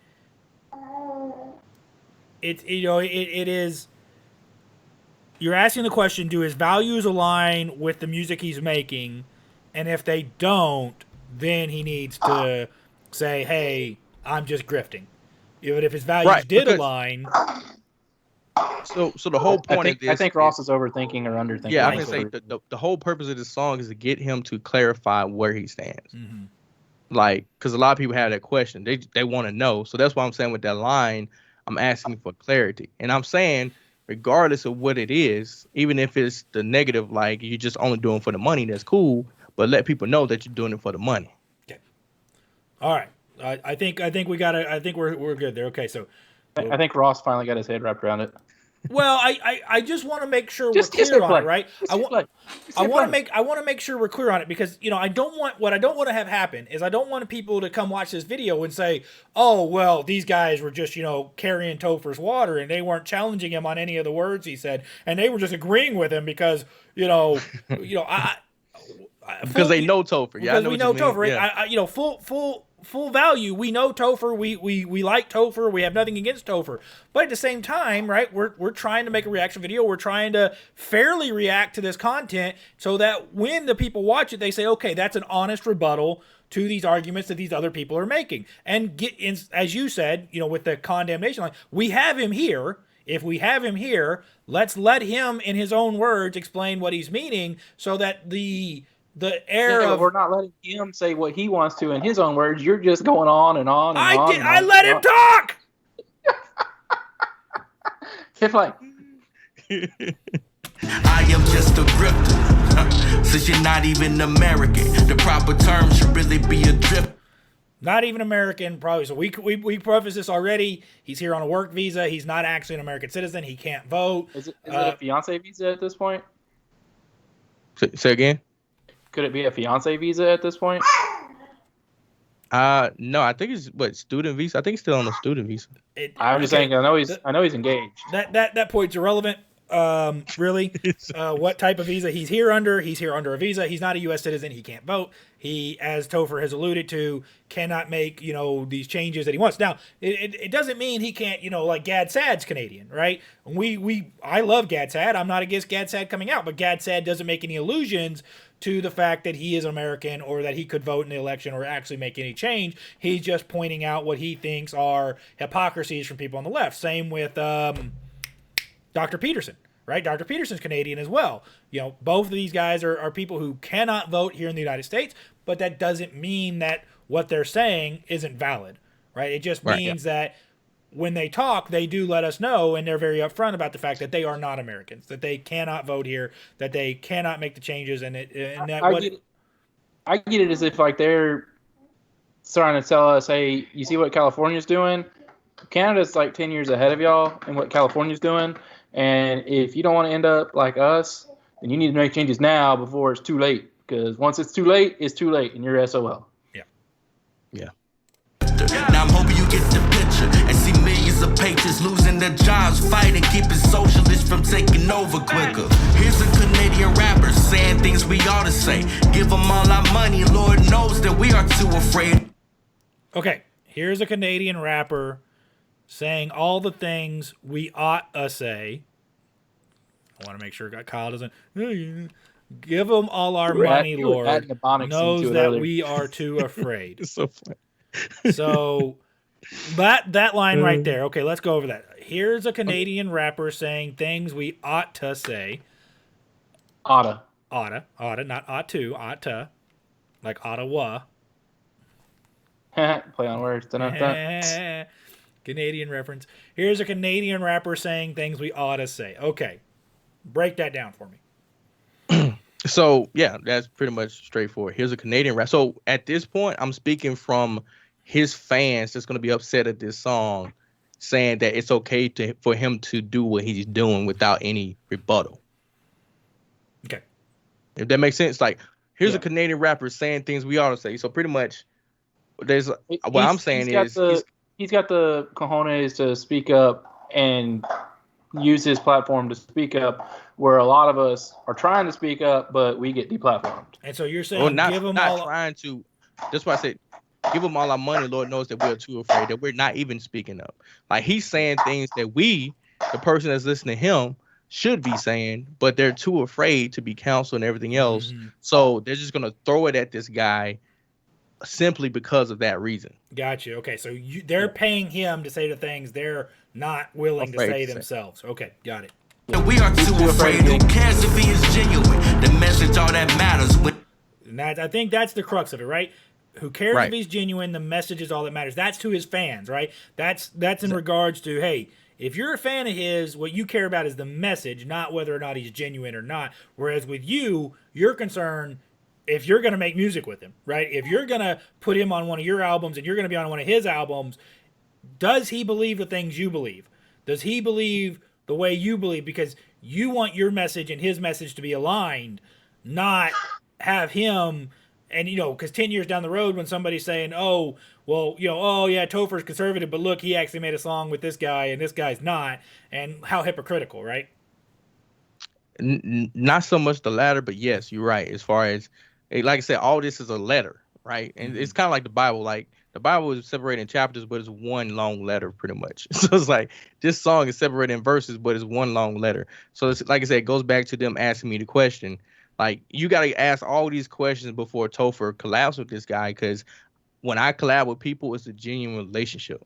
it is, you're asking the question, do his values align with the music he's making? And if they don't, then he needs to say, hey, I'm just grifting. But if his values did align... So the whole point of this... I think Ross is overthinking or underthinking. Yeah, I was going to say, the whole purpose of this song is to get him to clarify where he stands. Mm-hmm. Like, because a lot of people have that question. They want to know. So that's why I'm saying with that line, I'm asking for clarity. And I'm saying, regardless of what it is, even if it's the negative, like you're just only doing for the money, that's cool. But let people know that you're doing it for the money. Okay. All right. I think we got it. I think we're good there. Okay, so I think Ross finally got his head wrapped around it. Well, I just want to make sure we're clear on it, right? I want to make sure we're clear on it, because I don't want to have happen is I don't want people to come watch this video and say, oh well, these guys were just carrying Topher's water and they weren't challenging him on any of the words he said, and they were just agreeing with him because because they know Topher. Yeah, because we know Topher. Right? Yeah. Full value. We know Topher. We like Topher. We have nothing against Topher. But at the same time, right, we're trying to make a reaction video. We're trying to fairly react to this content so that when the people watch it, they say, okay, that's an honest rebuttal to these arguments that these other people are making. And get in, as you said, with the condemnation line, we have him here. If we have him here, let's let him, in his own words, explain what he's meaning, so that the air of... We're not letting him say what he wants to in his own words. You're just going on and on and on. I let him talk! It's like... I am just a grifter. Since you're not even American, the proper term should really be a drip. Not even American, probably. So we preface this already. He's here on a work visa. He's not actually an American citizen. He can't vote. Is it a fiancé visa at this point? Say again? Could it be a fiancé visa at this point? No, I think it's student visa. I think he's still on a student visa. I'm just saying. I know he's engaged. That point's irrelevant. Really? What type of visa he's here under? He's here under a visa. He's not a U.S. citizen. He can't vote. He, as Topher has alluded to, cannot make, these changes that he wants. Now, it doesn't mean he can't, like Gad Sad's Canadian, right? I love Gad Sad. I'm not against Gad Sad coming out, but Gad Sad doesn't make any allusions to the fact that he is American or that he could vote in the election or actually make any change. He's just pointing out what he thinks are hypocrisies from people on the left. Same with Dr. Peterson, right? Dr. Peterson's Canadian as well. Both of these guys are people who cannot vote here in the United States, but that doesn't mean that what they're saying isn't valid, right? It just means that when they talk, they do let us know, and they're very upfront about the fact that they are not Americans, that they cannot vote here, that they cannot make the changes, I get it as if like they're trying to tell us, hey, you see what California's doing? Canada's like 10 years ahead of y'all in what California's doing. And if you don't want to end up like us, then you need to make changes now before it's too late. Because once it's too late, and you're SOL. Yeah. Now I'm hoping you get the picture and see millions of patriots losing their jobs, fighting, keeping socialists from taking over quicker. Here's a Canadian rapper saying things we ought to say. Give them all our money, Lord knows that we are too afraid. Okay, here's a Canadian rapper saying all the things we ought to say. I want to make sure Kyle doesn't. Give them all our money, Lord knows that we are too afraid. It's so funny. So that line right there. Okay, let's go over that. Here's a Canadian rapper saying things we ought to say. Oughta, not ought to, ought to, like Ottawa. Play on words. Canadian reference. Here's a Canadian rapper saying things we ought to say. Okay, break that down for me. So yeah, that's pretty much straightforward. Here's a Canadian rap. So at this point, I'm speaking from his fans that's going to be upset at this song, saying that it's okay for him to do what he's doing without any rebuttal. Okay, if that makes sense. Like, here's a Canadian rapper saying things we ought to say. So pretty much, he's got the cojones to speak up and use his platform to speak up, where a lot of us are trying to speak up, but we get deplatformed. And so you're saying, give them all. Trying to. That's why I said, give them all our money. Lord knows that we're too afraid, that we're not even speaking up. Like, he's saying things that we, the person that's listening to him, should be saying, but they're too afraid to be counseled and everything else. Mm-hmm. So they're just gonna throw it at this guy simply because of that reason. Gotcha. Okay, so they're paying him to say the things they're not willing to say themselves. Okay, got it. We are too afraid. Who cares if he is genuine? The message, all that matters. And I think that's the crux of it, right? Who cares if he's genuine? The message is all that matters. That's to his fans, right? That's in regards to, hey, if you're a fan of his, what you care about is the message, not whether or not he's genuine or not. Whereas with you, you're concerned if you're going to make music with him, right? If you're going to put him on one of your albums and you're going to be on one of his albums, does he believe the things you believe? Does he believe the way you believe? Because you want your message and his message to be aligned, not have him, and because 10 years down the road when somebody's saying, oh, well, Topher's conservative, but look, he actually made a song with this guy and this guy's not, and how hypocritical, right? Not so much the latter, but yes, you're right. As far as, like I said, all this is a letter, right? And it's kind of like the Bible. Like, the Bible is separated in chapters, but it's one long letter pretty much. So it's like, this song is separated in verses, but it's one long letter. So it's, like I said, it goes back to them asking me the question. Like, you got to ask all these questions before Topher collabs with this guy, because when I collab with people, it's a genuine relationship.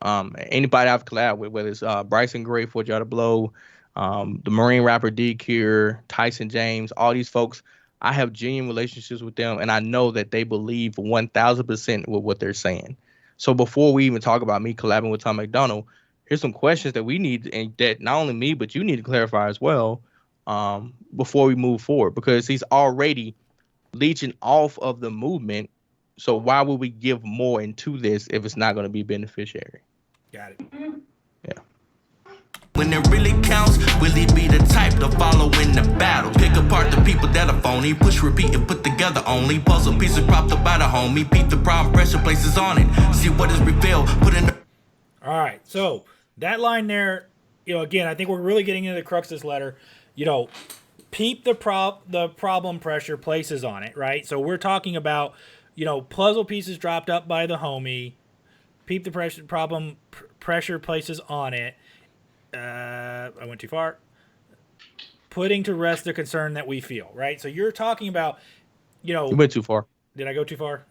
Anybody I've collabed with, whether it's Bryson Gray, For Jar to Blow, the Marine rapper D. Cure, Tyson James, all these folks, I have genuine relationships with them, and I know that they believe 1,000% with what they're saying. So before we even talk about me collabing with Tom McDonald, here's some questions that we need, and that not only me, but you need to clarify as well, before we move forward, because he's already leeching off of the movement. So why would we give more into this if it's not going to be beneficiary? Got it. Yeah. When it really counts, will he be the type to follow in the battle? Pick apart the people that are phony, push, repeat, and put together only. Puzzle pieces propped up by the homie, beat the problem, pressure places on it. See what is revealed, put in the... All right, so that line there, again, I think we're really getting into the crux of this letter. Peep the problem pressure places on it, right? So we're talking about, puzzle pieces dropped up by the homie. Peep the pressure places on it. I went too far. Putting to rest the concern that we feel, right? So you're talking about, You went too far. did I go too far?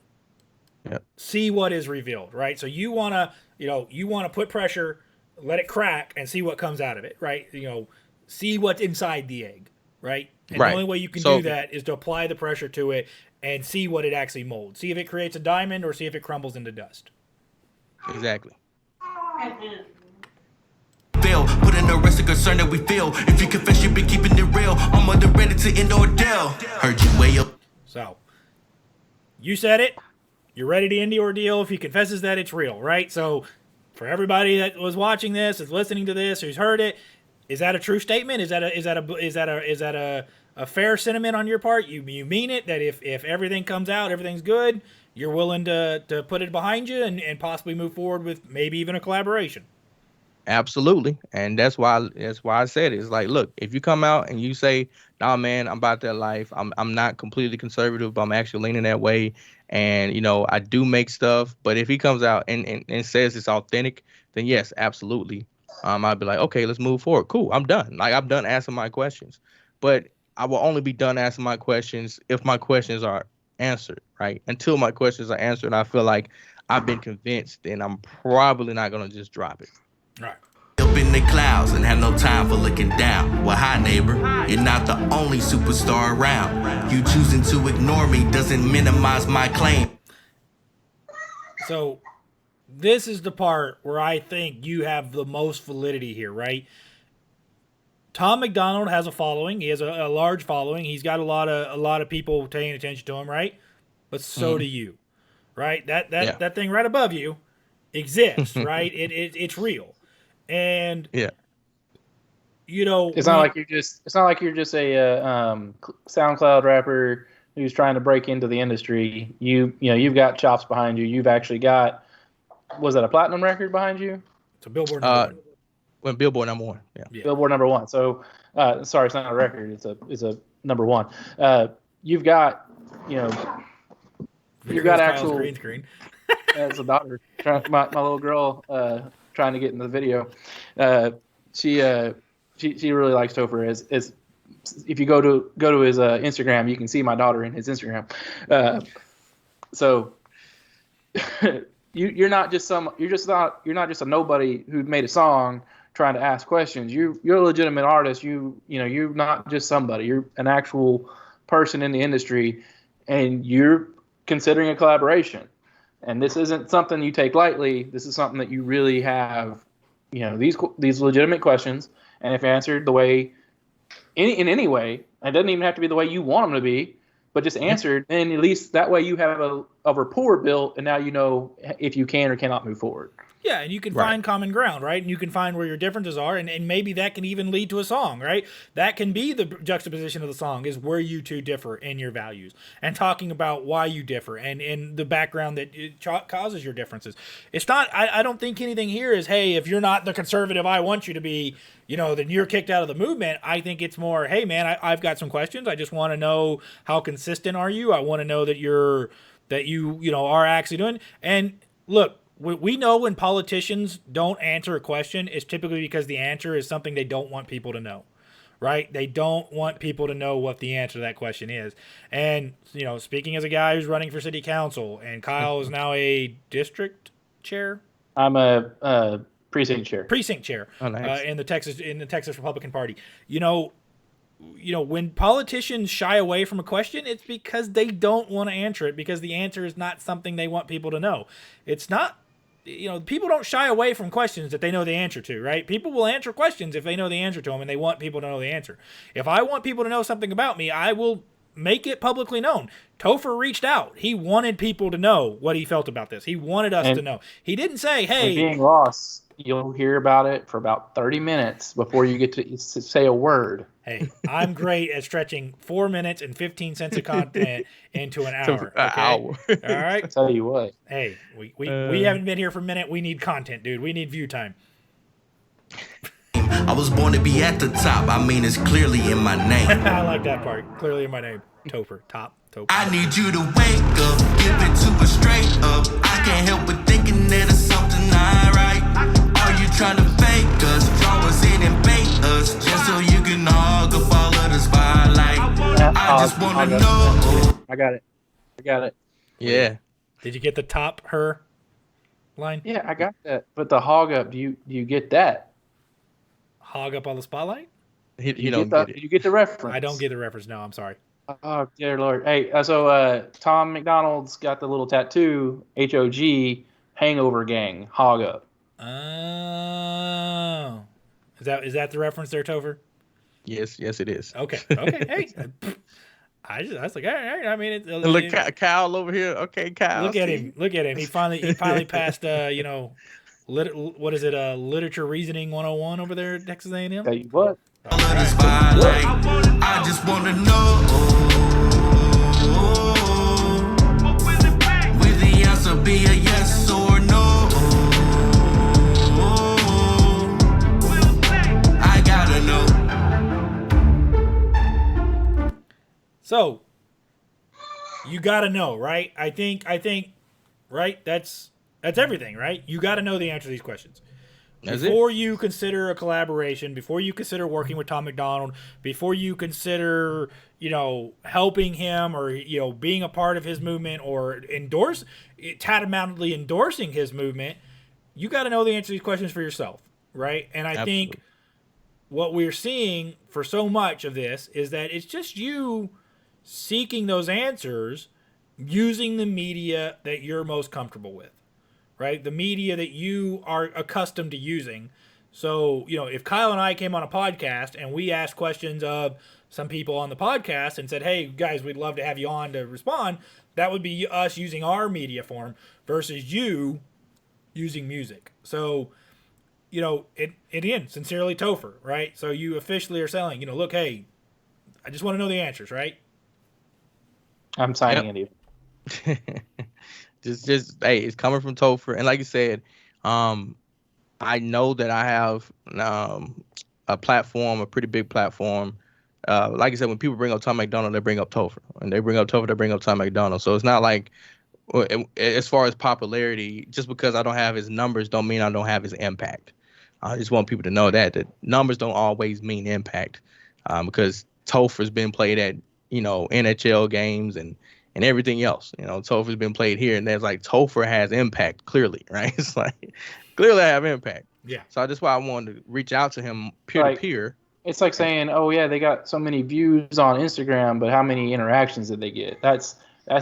Yeah. See what is revealed, right? So you want to put pressure, let it crack and see what comes out of it, right? See what's inside the egg, right? And Right. the only way you can So- do that is to apply the pressure to it and see what it actually molds. See if it creates a diamond or see if it crumbles into dust. Exactly. Put in the rest of concern that we feel. If you confess, you've been keeping it real. I'm more than ready to end ordeal. Heard you way up. So, you said it. You're ready to end the ordeal if he confesses that it's real, right? So, for everybody that was watching this, is listening to this, who's heard it, is that a true statement? Is that a fair sentiment on your part? You mean it that if everything comes out, everything's good, you're willing to put it behind you and possibly move forward with maybe even a collaboration? Absolutely. And that's why I said it. It's like, look, if you come out and you say, nah, man, I'm about that life. I'm not completely conservative, but I'm actually leaning that way. And, I do make stuff. But if he comes out and says it's authentic, then yes, absolutely. I'd be like, okay, let's move forward. Cool. I'm done. Like, I'm done asking my questions. But I will only be done asking my questions if my questions are answered, right? Until my questions are answered and I feel like I've been convinced, then I'm probably not going to just drop it. Right. Up in the clouds and have no time for looking down. Well, hi, neighbor. You're not the only superstar around. You choosing to ignore me doesn't minimize my claim. So, this is the part where I think you have the most validity here, right? Tom McDonald has a following. He has a large following. He's got a lot of people paying attention to him, right? But so do you, right? That thing right above you exists, right? It's real, and Yeah. It's not like you're just a SoundCloud rapper who's trying to break into the industry. You've got chops behind you. You've actually got, was that a platinum record behind you? It's a Billboard number one. When Billboard number one. Yeah. Billboard number one. So, sorry, it's not a record. It's a number one. You've got, you've got actual green screen. As a daughter, my little girl trying to get in the video. She really likes Topher. As if you go to his Instagram, you can see my daughter in his Instagram. So you're not just a nobody who made a song trying to ask questions. You're a legitimate artist. You're not just somebody. You're an actual person in the industry, and you're considering a collaboration. And this isn't something you take lightly. This is something that you really have, these legitimate questions. And if answered the way, in any way, it doesn't even have to be the way you want them to be, but just answered, and at least that way you have a rapport built, and now you know if you can or cannot move forward. Yeah, and you can find common ground, right? And you can find where your differences are, and maybe that can even lead to a song, right? That can be the juxtaposition of the song, is where you two differ in your values, and talking about why you differ, and the background that causes your differences. It's not, I don't think anything here is, hey, if you're not the conservative I want you to be, then you're kicked out of the movement. I think it's more, hey, man, I've got some questions. I just want to know, how consistent are you? I want to know that you are actually doing. And look, we know when politicians don't answer a question, it's typically because the answer is something they don't want people to know, right? They don't want people to know what the answer to that question is. And, speaking as a guy who's running for city council, and Kyle is now a district chair. I'm a precinct chair. Oh, nice. In the Texas Republican Party. When politicians shy away from a question, it's because they don't want to answer it, because the answer is not something they want people to know. It's not, people don't shy away from questions that they know the answer to, right? People will answer questions if they know the answer to them and they want people to know the answer. If I want people to know something about me, I will make it publicly known. Topher reached out. He wanted people to know what he felt about this. He wanted us to know. He didn't say, hey. Being lost, you'll hear about it for about 30 minutes before you get to say a word. Hey, I'm great at stretching 4 minutes and 15 cents of content into an hour. Okay? All right. I'll tell you what. Hey, we haven't been here for a minute. We need content, dude. We need view time. I was born to be at the top. I mean, it's clearly in my name. I like that part. Clearly in my name. Topher. Topher. I need you to wake up, give it to us straight up. I can't help but thinking that it's something not right. Are you trying to fake us, draw us in and bait us, just so you can hog up all of the spotlight? I just wanna know. I got it. Yeah. Did you get the top her line? Yeah, I got that. But the hog up, do you get that? Hog up on the spotlight? He don't get it. Did you get the reference? I don't get the reference. No, I'm sorry. Oh, dear Lord. Hey, so Tom McDonald's got the little tattoo, HOG, Hangover Gang, hog up. Oh. Is that the reference there, Topher? Yes, it is. Okay. Hey. I was like, all right. I mean, Look, Kyle over here. Okay, Kyle. Look at him. He finally passed. What is it? Literature Reasoning 101 over there at Texas A&M. Tell you what. I just wanna know. Will the answer be a yes or no? I gotta know. So, you gotta know, right? I think, right? That's everything, right? You gotta know the answer to these questions. Before you consider a collaboration, before you consider working with Tom McDonald, before you consider, helping him or, being a part of his movement or tantamountably endorsing his movement, you got to know the answer to these questions for yourself, right? And I think what we're seeing for so much of this is that it's just you seeking those answers using the media that you're most comfortable with. Right? The media that you are accustomed to using. So, if Kyle and I came on a podcast and we asked questions of some people on the podcast and said, hey, guys, we'd love to have you on to respond, that would be us using our media form versus you using music. So, again, sincerely Topher, right? So you officially are saying, look, hey, I just want to know the answers, right? I'm signing it. Just hey, it's coming from Topher, and like you said, I know that I have a platform, a pretty big platform. Like I said, when people bring up Tom McDonald, they bring up Topher, and they bring up Topher, they bring up Tom McDonald. So it's not like, as far as popularity, just because I don't have his numbers, don't mean I don't have his impact. I just want people to know that numbers don't always mean impact, because Topher's been played at NHL games and everything else. Topher's been played here, and there's like Topher has impact, clearly, right? It's like, clearly I have impact. Yeah. So that's why I wanted to reach out to him peer to peer. It's like saying, oh yeah, they got so many views on Instagram, but how many interactions did they get? That's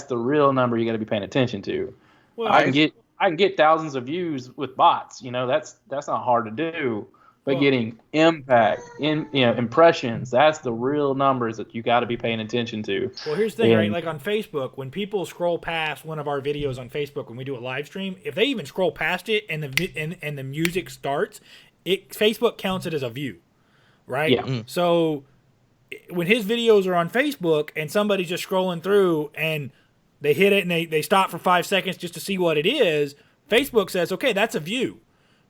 the real number you got to be paying attention to. Well, I can get thousands of views with bots. That's not hard to do. But getting impact, impressions, that's the real numbers that you got to be paying attention to. Well, here's the thing, right? Like on Facebook, when people scroll past one of our videos on Facebook when we do a live stream, if they even scroll past it and the music starts, Facebook counts it as a view, right? Yeah. Mm. So when his videos are on Facebook and somebody's just scrolling through and they hit it and they stop for 5 seconds just to see what it is, Facebook says, okay, that's a view.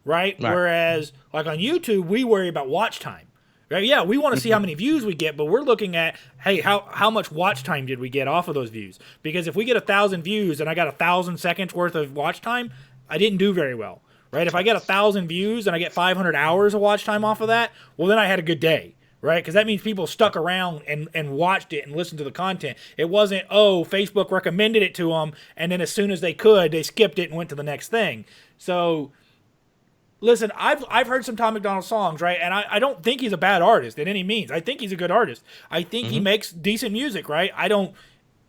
Right? Whereas, like on YouTube, we worry about watch time. Right? Yeah, we want to see how many views we get, but we're looking at, hey, how much watch time did we get off of those views? Because if we get 1,000 views and I got 1,000 seconds worth of watch time, I didn't do very well. Right? If I get 1,000 views and I get 500 hours of watch time off of that, well, then I had a good day. Right? Because that means people stuck around and watched it and listened to the content. It wasn't, Facebook recommended it to them, and then as soon as they could, they skipped it and went to the next thing. So, listen, I've heard some Tom McDonald songs, right? And I don't think he's a bad artist in any means. I think he's a good artist. I think he makes decent music, right?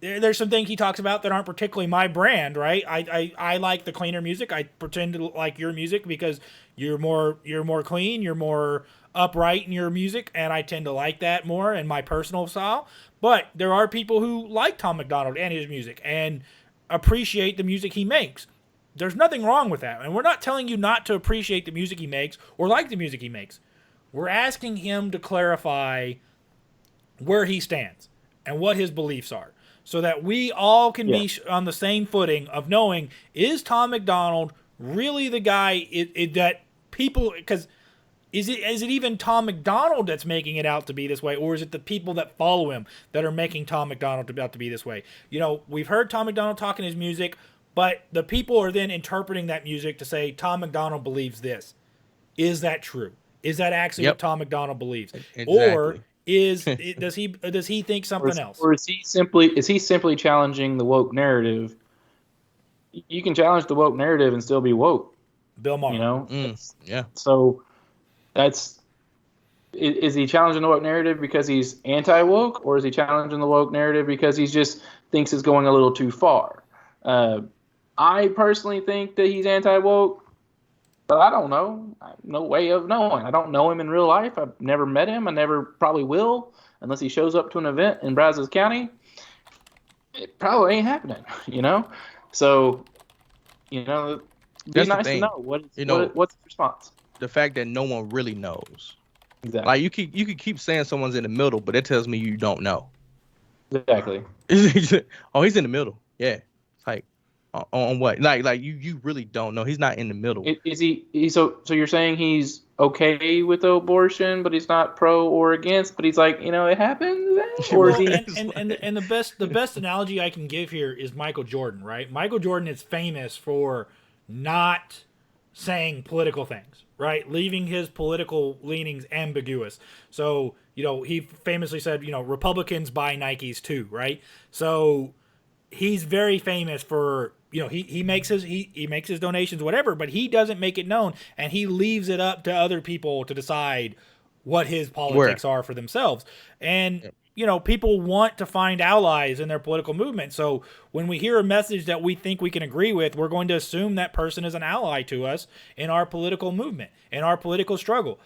There's some things he talks about that aren't particularly my brand, right? I like the cleaner music. I pretend to like your music because you're more clean, you're more upright in your music, and I tend to like that more in my personal style. But there are people who like Tom McDonald and his music and appreciate the music he makes. There's nothing wrong with that. And we're not telling you not to appreciate the music he makes or like the music he makes. We're asking him to clarify where he stands and what his beliefs are so that we all can be on the same footing of knowing, is Tom McDonald really the guy that people, because is it even Tom McDonald that's making it out to be this way, or is it the people that follow him that are making Tom McDonald out to be this way? You know, we've heard Tom McDonald talking his music, but the people are then interpreting that music to say Tom McDonald believes this. Is that true? Is that actually what Tom McDonald believes, or does he think something else, or is he simply challenging the woke narrative? You can challenge the woke narrative and still be woke. Bill Maher, you know, yeah. So is he challenging the woke narrative because he's anti-woke, or is he challenging the woke narrative because he just thinks it's going a little too far? I personally think that he's anti-woke, but I don't know. I have no way of knowing. I don't know him in real life. I've never met him. I never probably will unless he shows up to an event in Brazos County. It probably ain't happening, you know? So, you know, it'd be nice to know. What's the response? The fact that no one really knows. Exactly. Like you could keep saying someone's in the middle, but it tells me you don't know. Exactly. Oh, he's in the middle. Yeah. It's like on what? Like you really don't know. He's not in the middle. Is he so you're saying he's okay with abortion, but he's not pro or against, but he's like, you know, it happens? Or is he and the best analogy I can give here is Michael Jordan, right? Michael Jordan is famous for not saying political things, right? Leaving his political leanings ambiguous. So, you know, he famously said, you know, Republicans buy Nikes too, right? So he's very famous for, you know, he makes his donations, whatever, but he doesn't make it known, and he leaves it up to other people to decide what his politics are for themselves. And you know, people want to find allies in their political movement. So when we hear a message that we think we can agree with, we're going to assume that person is an ally to us in our political movement, in our political struggle.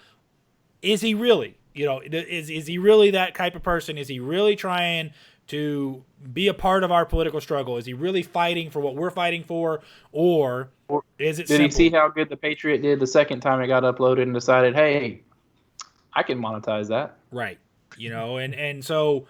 Is he really? You know, is he really that type of person? Is he really trying to be a part of our political struggle? Is he really fighting for what we're fighting for? Or is it simple? Did he see how good the Patriot did the second time it got uploaded and decided, hey, I can monetize that? Right. You know, and so,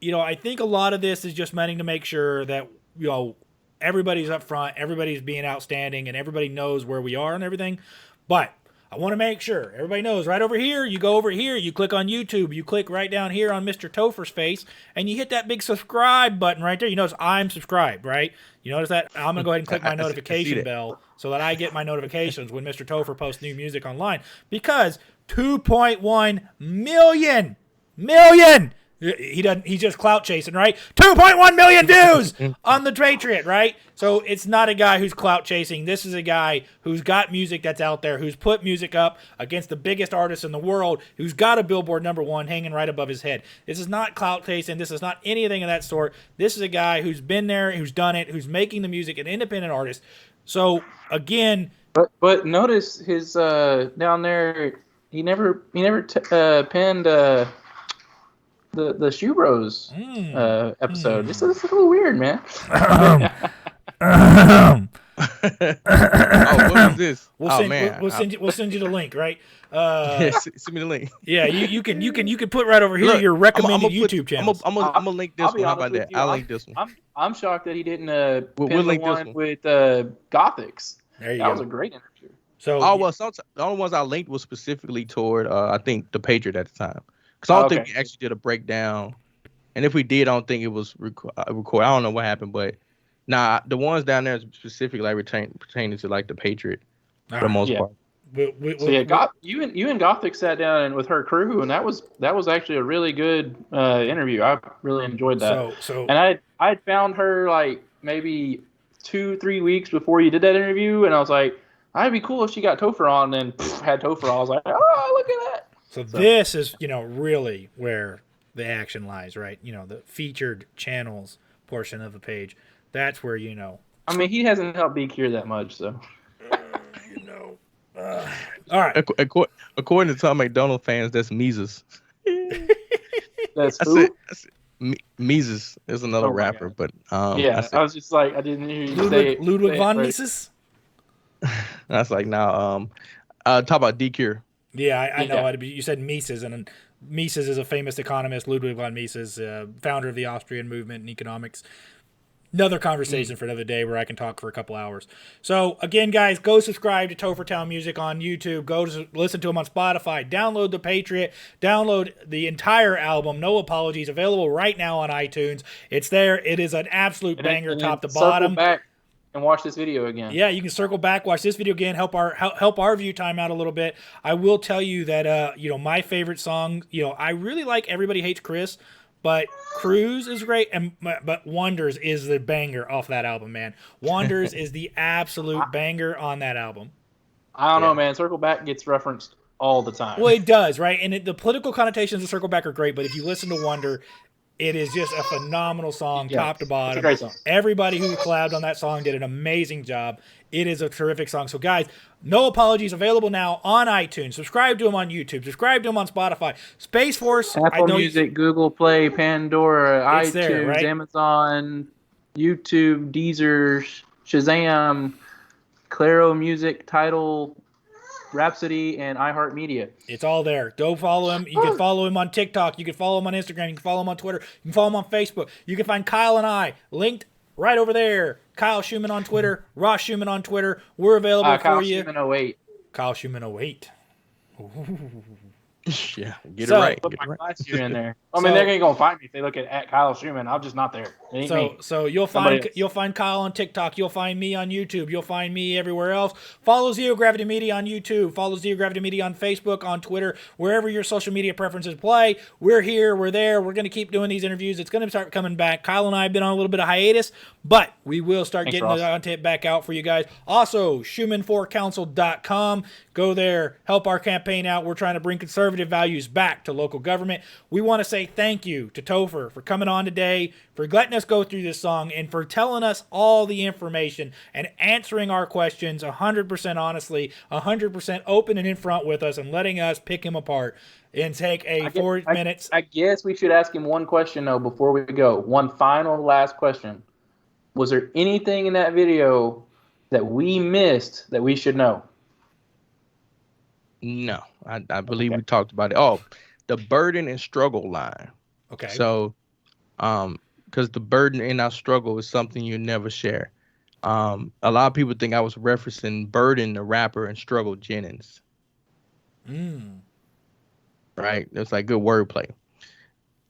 you know, I think a lot of this is just meant to make sure that, you know, everybody's up front, everybody's being outstanding, and everybody knows where we are and everything. But I want to make sure everybody knows right over here, you go over here, you click on YouTube, you click right down here on Mr. Topher's face, and you hit that big subscribe button right there. You notice I'm subscribed, right? You notice that? I'm going to go ahead and click my notification bell so that I get my notifications when Mr. Topher posts new music online, because 2.1 million. He's just clout chasing, right? 2.1 million views on the Patriot, right? So it's not a guy who's clout chasing. This is a guy who's got music that's out there, who's put music up against the biggest artists in the world, who's got a Billboard #1 hanging right above his head. This is not clout chasing. This is not anything of that sort. This is a guy who's been there, who's done it, who's making the music, an independent artist. So again, but notice his down there. He never penned the Shoe Bros episode. This is a little weird, man. Oh, what is this? We'll send you the link, right? Send me the link. Yeah, you can put right over here. Look, your recommended YouTube channel. I'm gonna link this one. How about that? I'll link this one. I'm shocked that he didn't pin the one with Gothics. There you go. That was a great interview. So the only ones I linked was specifically toward I think the Patriot at the time, because I don't think we actually did a breakdown, and if we did, I don't think it was record. I don't know what happened, but nah, the ones down there specifically like pertaining to like the Patriot for the most part. You and Gothic sat down with her crew, and that was actually a really good interview. I really enjoyed that. And I had found her like maybe 2-3 weeks before you did that interview, and I was like, it'd be cool if she got Topher on, and then had Topher on. I was like, oh, look at that. So this is, you know, really where the action lies, right? You know, the featured channels portion of the page. That's where, you know. I mean, he hasn't helped Big Cure that much, so. You know. All right. According to Tom McDonald fans, that's Mises. That's who? Mises is another rapper, but yeah, I was just like, I didn't hear you say Ludwig von Mises. That's like now. Talk about DQ. Yeah, I know. You said Mises, and Mises is a famous economist. Ludwig von Mises, founder of the Austrian movement in economics. another conversation for another day where I can talk for a couple hours. So again, guys, go subscribe to TopherTownMusic on YouTube. Go listen to him on Spotify. Download The Patriot. Download the entire album. No Apologies. Available right now on iTunes. It's there. It is an absolute banger, top to bottom. Circle back and watch this video again. Yeah, you can circle back, watch this video again, help our view time out a little bit. I will tell you that my favorite song, I really like Everybody Hates Chris. But Cruise is great, but Wonders is the banger off that album, man. Wonders is the absolute banger on that album. I don't know, man. Circle Back gets referenced all the time. Well, it does, right? And the political connotations of Circle Back are great, but if you listen to Wonder, it is just a phenomenal song, top to bottom. It's a great song. Everybody who collabed on that song did an amazing job. It is a terrific song. So, guys, No Apologies available now on iTunes. Subscribe to him on YouTube. Subscribe to him on Spotify. Space Force. Apple Music, Google Play, Pandora, iTunes, there, right? Amazon, YouTube, Deezer, Shazam, Claro Music, Tidal, Rhapsody, and iHeartMedia. It's all there. Go follow him. You can follow him on TikTok. You can follow him on Instagram. You can follow him on Twitter. You can follow him on Facebook. You can find Kyle and I linked right over there. Kyle Schumann on Twitter. Ross Schumann on Twitter. We're available for you. Kyle Schumann 08. Kyle Schumann 08. Yeah, get it right. Put my last year in there. I mean, they're gonna find me if they look at Kyle Schumann. I'm just not there. It ain't me. So you'll find Kyle on TikTok. You'll find me on YouTube. You'll find me everywhere else. Follow Zero Gravity Media on YouTube. Follow Zero Gravity Media on Facebook, on Twitter, wherever your social media preferences play. We're here. We're there. We're gonna keep doing these interviews. It's gonna start coming back. Kyle and I have been on a little bit of hiatus, but we will start getting the content back out for you guys. Also, Schumann4council.com. Go there. Help our campaign out. We're trying to bring conservative values back to local government. We want to say thank you to Topher for coming on today, for letting us go through this song, and for telling us all the information and answering our questions 100% honestly, 100% open and in front with us, and letting us pick him apart and take 4 minutes. I guess we should ask him one question, though, before we go. One final last question. Was there anything in that video that we missed that we should know? No, I believe we talked about it. Oh, the burden and struggle line. Okay. So, because the burden and our struggle is something you never share. A lot of people think I was referencing Burden, the rapper, and Struggle Jennings. Right? It's like good wordplay.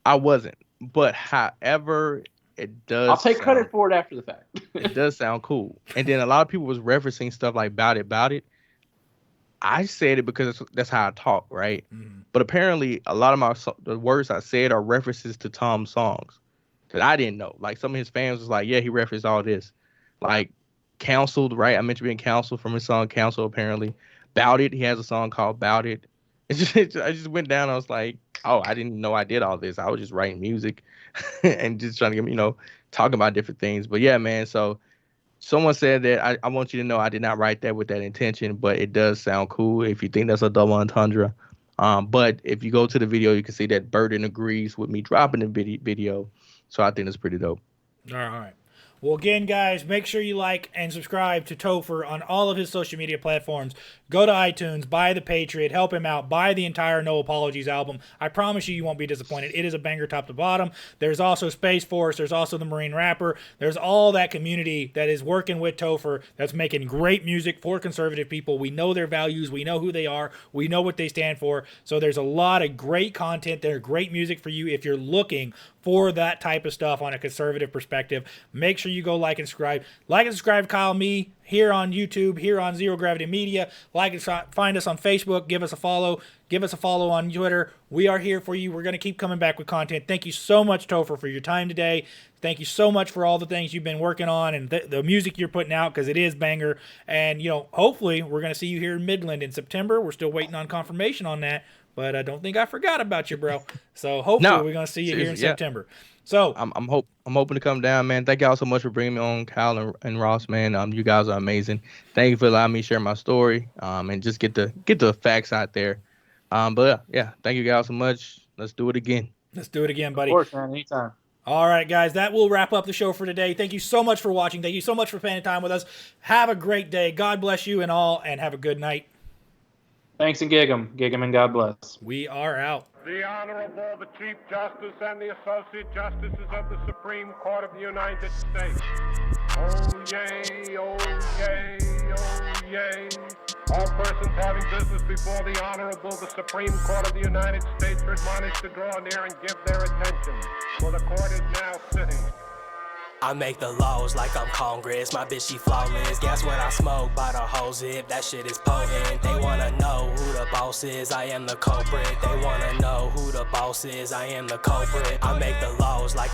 I wasn't. But however, it does. I'll take credit for it after the fact. It does sound cool. And then a lot of people was referencing stuff like Bout It. I said it because that's how I talk, right? But apparently, a lot of the words I said are references to Tom's songs that I didn't know. Like some of his fans was like, "Yeah, he referenced all this." Like Counseled, right? I mentioned being counseled from his song Counsel. Apparently, Bout It. He has a song called Bout It. I just went down. I was like, "Oh, I didn't know I did all this. I was just writing music and just trying to talk about different things." But yeah, man. So. Someone said that I want you to know I did not write that with that intention, but it does sound cool if you think that's a double entendre. But if you go to the video, you can see that Burden agrees with me dropping the video. So I think that's pretty dope. All right. Well, again, guys, make sure you like and subscribe to Topher on all of his social media platforms. Go to iTunes, buy The Patriot, help him out, buy the entire No Apologies album. I promise you won't be disappointed. It is a banger top to bottom. There's also Space Force. There's also the Marine Rapper. There's all that community that is working with Topher that's making great music for conservative people. We know their values. We know who they are. We know what they stand for. So there's a lot of great content there, great music for you if you're looking for that type of stuff on a conservative perspective. Make sure you go like and subscribe. Like and subscribe, Kyle, me, here on YouTube, here on Zero Gravity Media. Like and find us on Facebook. Give us a follow. Give us a follow on Twitter. We are here for you. We're going to keep coming back with content. Thank you so much, Topher, for your time today. Thank you so much for all the things you've been working on and the music you're putting out, because it is banger. And, hopefully we're going to see you here in Midland in September. We're still waiting on confirmation on that, but I don't think I forgot about you, bro. So hopefully we're going to see you here in September. So I'm hoping to come down, man. Thank y'all so much for bringing me on, Kyle and Ross, man. You guys are amazing. Thank you for allowing me to share my story, and just get the facts out there. But yeah, thank you guys so much. Let's do it again. Let's do it again, buddy. Of course, man. Anytime. All right, guys, that will wrap up the show for today. Thank you so much for watching. Thank you so much for spending time with us. Have a great day. God bless you and all, and have a good night. Thanks and gig 'em, and God bless. We are out. The Honorable, the Chief Justice, and the Associate Justices of the Supreme Court of the United States. Oh yay, oh yay, oh yay. All persons having business before the Honorable, the Supreme Court of the United States are admonished to draw near and give their attention, for the court is now sitting. I make the laws like I'm Congress, my bitch she flawless. Guess what I smoke by the whole zip, that shit is potent. They wanna know who the boss is, I am the culprit. They wanna know who the boss is, I am the culprit. I make the laws like